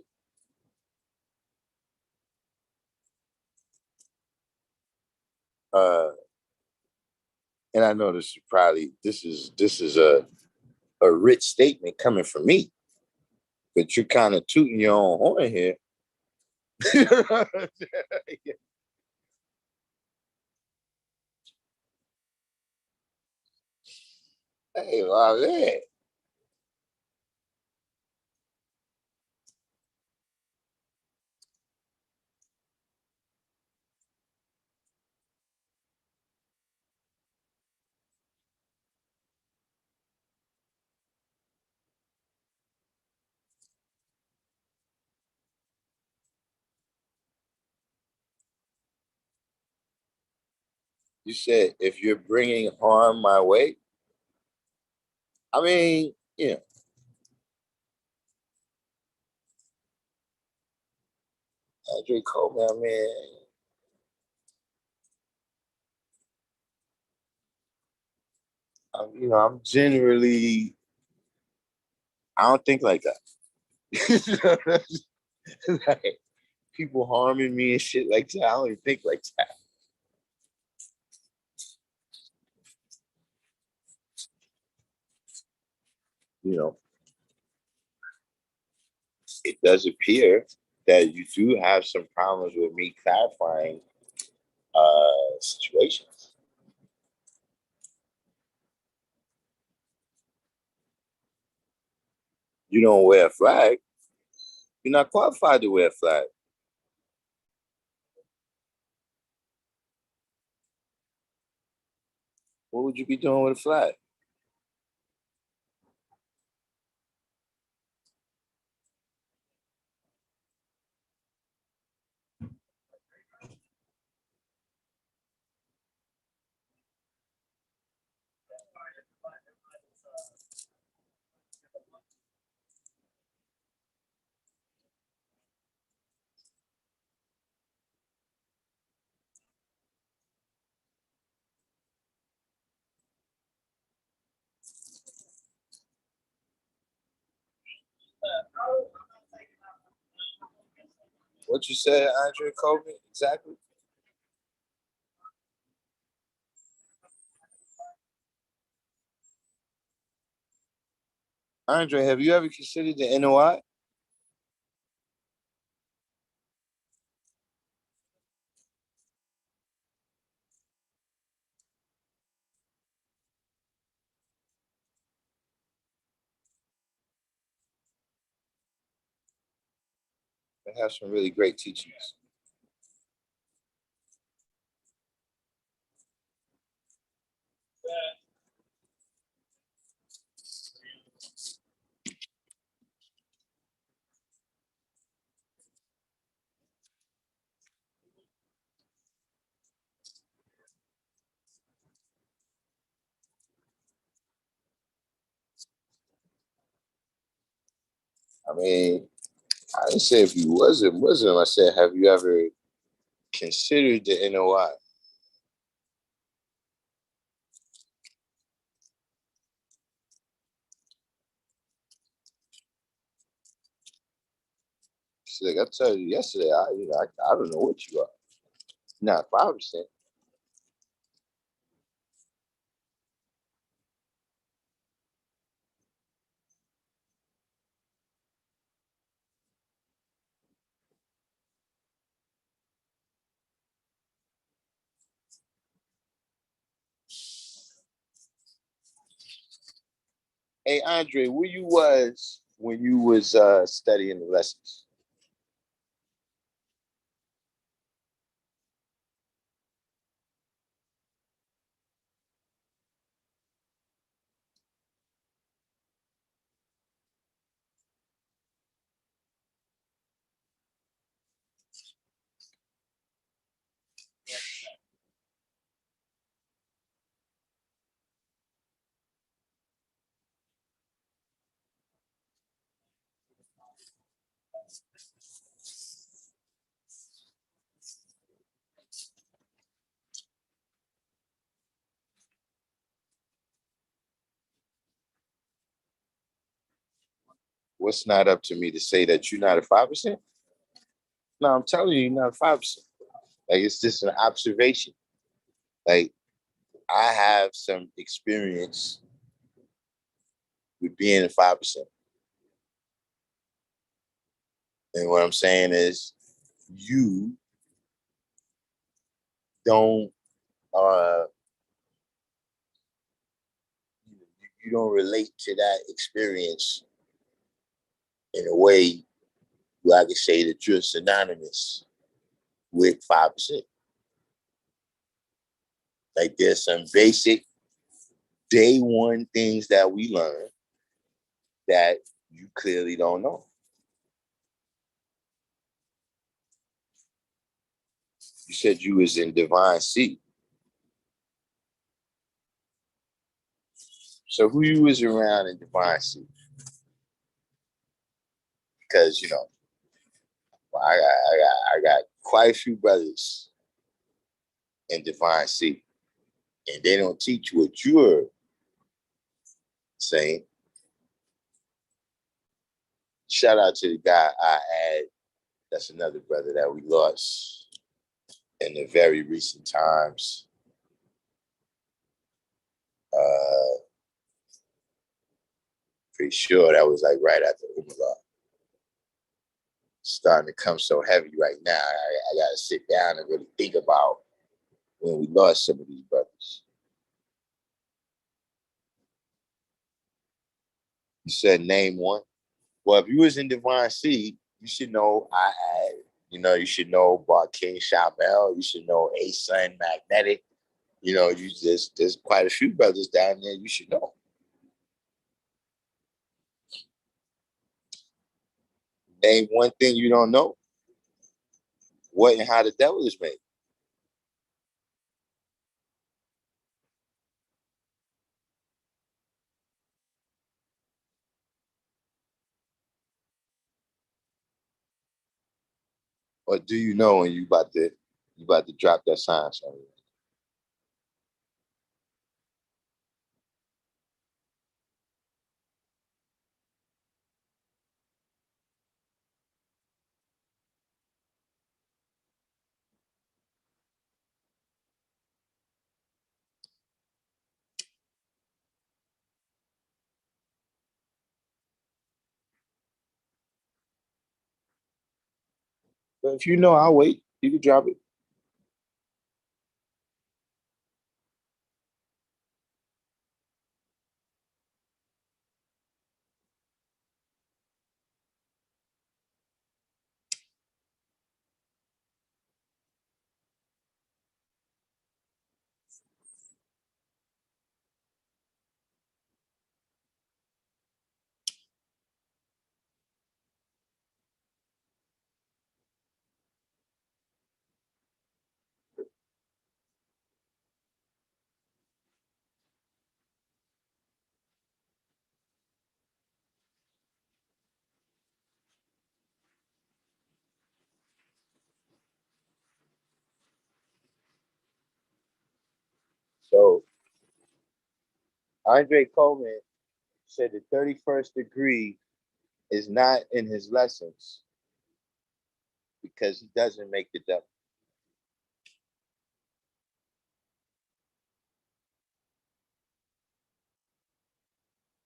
uh and I know this is a rich statement coming from me, but you're kind of tooting your own horn here. Hey, wow, man. You said if you're bringing harm my way, I mean, Andre Coleman, I mean, I'm generally, I don't think like that. Like, people harming me and shit like that, I don't even think like that. You know, it does appear that you do have some problems with me clarifying situations. You don't wear a flag, you're not qualified to wear a flag. What would you be doing with a flag? What you said, Andre Kobe, exactly? Andre, have you ever considered the NOI? They have some really great teachings. I mean, I didn't say if you wasn't Muslim. I said, have you ever considered the NOI? She's like, I told you yesterday, I don't know what you are. Not 5%. Hey, Andre, where you was when you was studying the lessons? What's not up to me to say that you're not a 5%? No, I'm telling you, you're not a 5%. Like, it's just an observation. Like, I have some experience with being a 5%. And what I'm saying is, you don't uh you don't relate to that experience in a way where I can say that you're synonymous with 5%. Like, there's some basic day one things that we learn that you clearly don't know. You said you was in Divine C. So who you was around in Divine Seed? Because I got quite a few brothers in Divine Seed, and they don't teach what you're saying. Shout out to the guy I had. That's another brother that we lost in the very recent times. Pretty sure that was like right after Umar. Starting to come so heavy right now. I got to sit down and really think about when we lost some of these brothers. You said name one. Well, if you was in Divine Seed, you should know I had, you should know Darkim Shabel. You should know A-Sun Magnetic. There's quite a few brothers down there you should know. Name one thing you don't know. What and how the devil is made. Or do you know when you about to drop that science on you? But if you know, I'll wait. You can drop it. So Andre Coleman said the 31st degree is not in his lessons because he doesn't make the devil.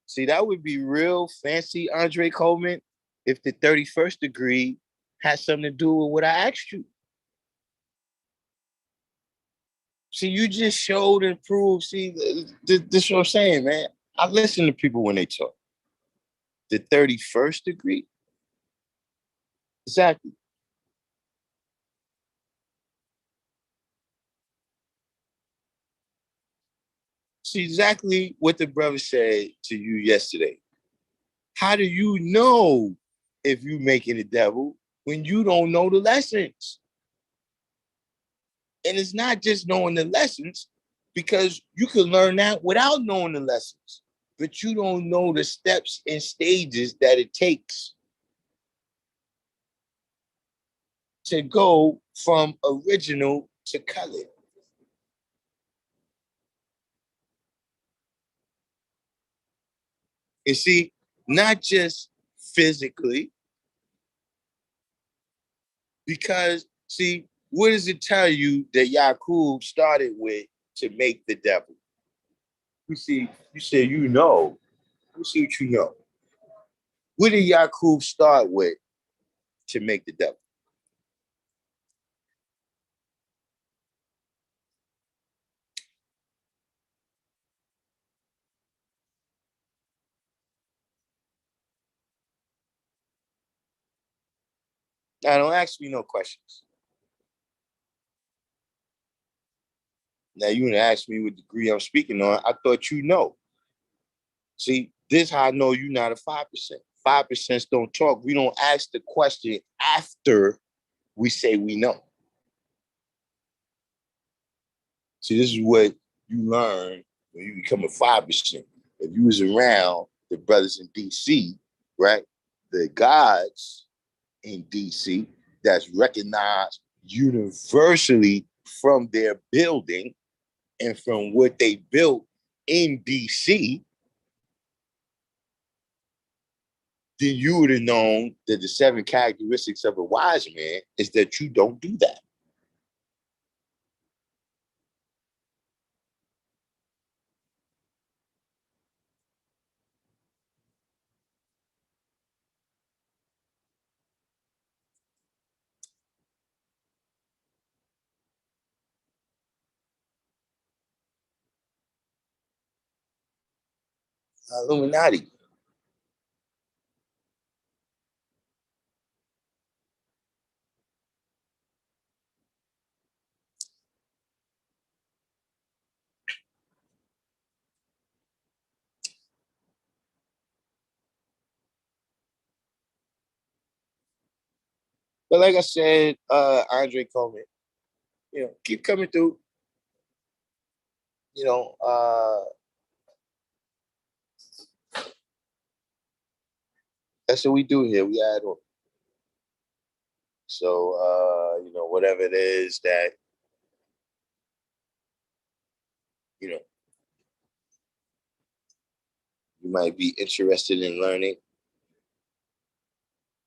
See, that would be real fancy, Andre Coleman, if the 31st degree has something to do with what I asked you. See, you just showed and proved. See, this is what I'm saying, man. I listen to people when they talk. The 31st degree? Exactly. See, exactly what the brother said to you yesterday. How do you know if you making the devil when you don't know the lessons? And it's not just knowing the lessons, because you can learn that without knowing the lessons, but you don't know the steps and stages that it takes to go from original to color. You see, not just physically, because see, what does it tell you that Yakub started with to make the devil? You say you know. You see what you know. What did Yakub start with to make the devil? Now, don't ask me no questions. Now, you want to ask me what degree I'm speaking on. I thought you know. See, this how I know you're not a 5%. 5% don't talk. We don't ask the question after we say we know. See, this is what you learn when you become a 5%. if you was around the brothers in DC, right? The gods in DC that's recognized universally from their building and from what they built in DC, then you would have known that the 7 characteristics of a wise man is that you don't do that. Illuminati. But like I said, Andre Coleman, keep coming through. You know, that's what we do here. We add on. So, whatever it is that, you know, you might be interested in learning,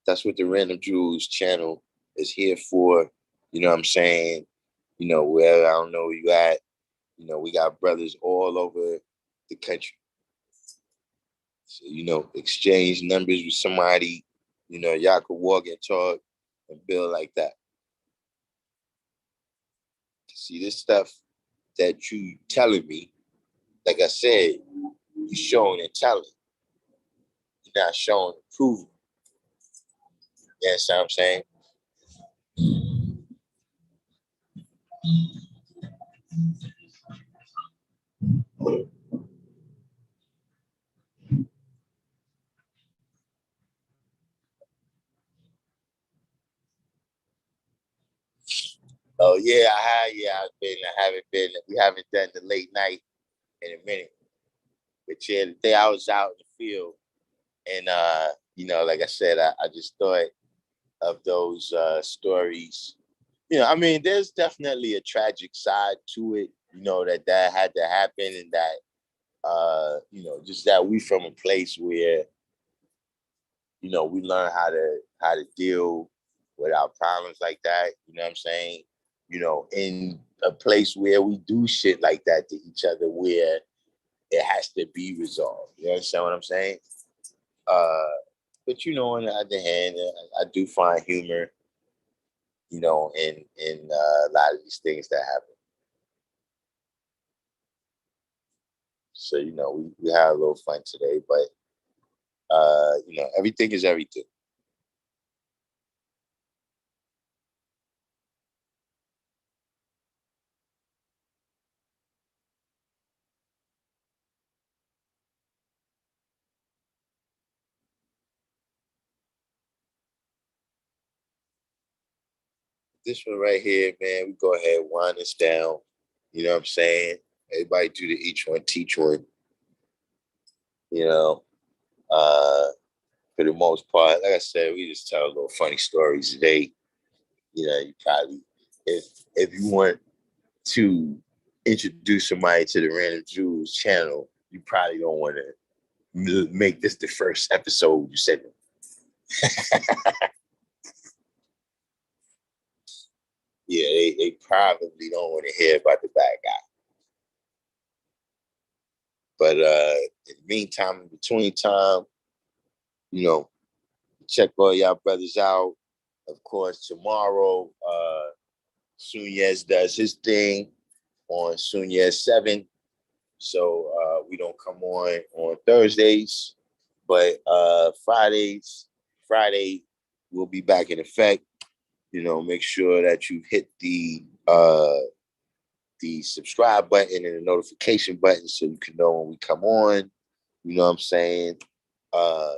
that's what the Random Jewels channel is here for. You know what I'm saying? Where I don't know where you at, we got brothers all over the country. So, exchange numbers with somebody, y'all could walk and talk and build like that. See, this stuff that you telling me, like I said, you're showing and telling. You're not showing and proving. You understand what I'm saying? Oh yeah, I haven't been. We haven't done the late night in a minute. But yeah, the day I was out in the field, and like I said, I just thought of those stories. I mean, there's definitely a tragic side to it. That had to happen, and that just that we from a place where we learn how to deal with our problems like that. You know what I'm saying? In a place where we do shit like that to each other, where it has to be resolved. You understand what I'm saying? Uh, but on the other hand, I do find humor, in a lot of these things that happen. So we had a little fun today, but everything is everything. This one right here, man, we go ahead, wind this down. You know what I'm saying? Everybody do the each one, teach one. You know, uh, for the most part, like I said, we just tell little funny stories today. You probably, if you want to introduce somebody to the Random Jewels channel, you probably don't want to make this the first episode you send them. Yeah, they probably don't want to hear about the bad guy. But in the meantime, in between time, you know, check all y'all brothers out. Of course, tomorrow, Sunyez does his thing on Sunyez 7. So we don't come on Thursdays, but Friday will be back in effect. Make sure that you hit the subscribe button and the notification button so you can know when we come on. You know what I'm saying? Uh,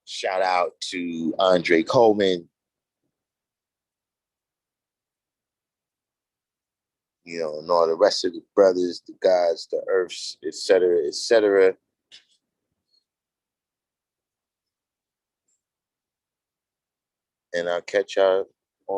Shout out to Andre Coleman, and all the rest of the brothers, the gods, the earths, etc., etc. And I'll catch y'all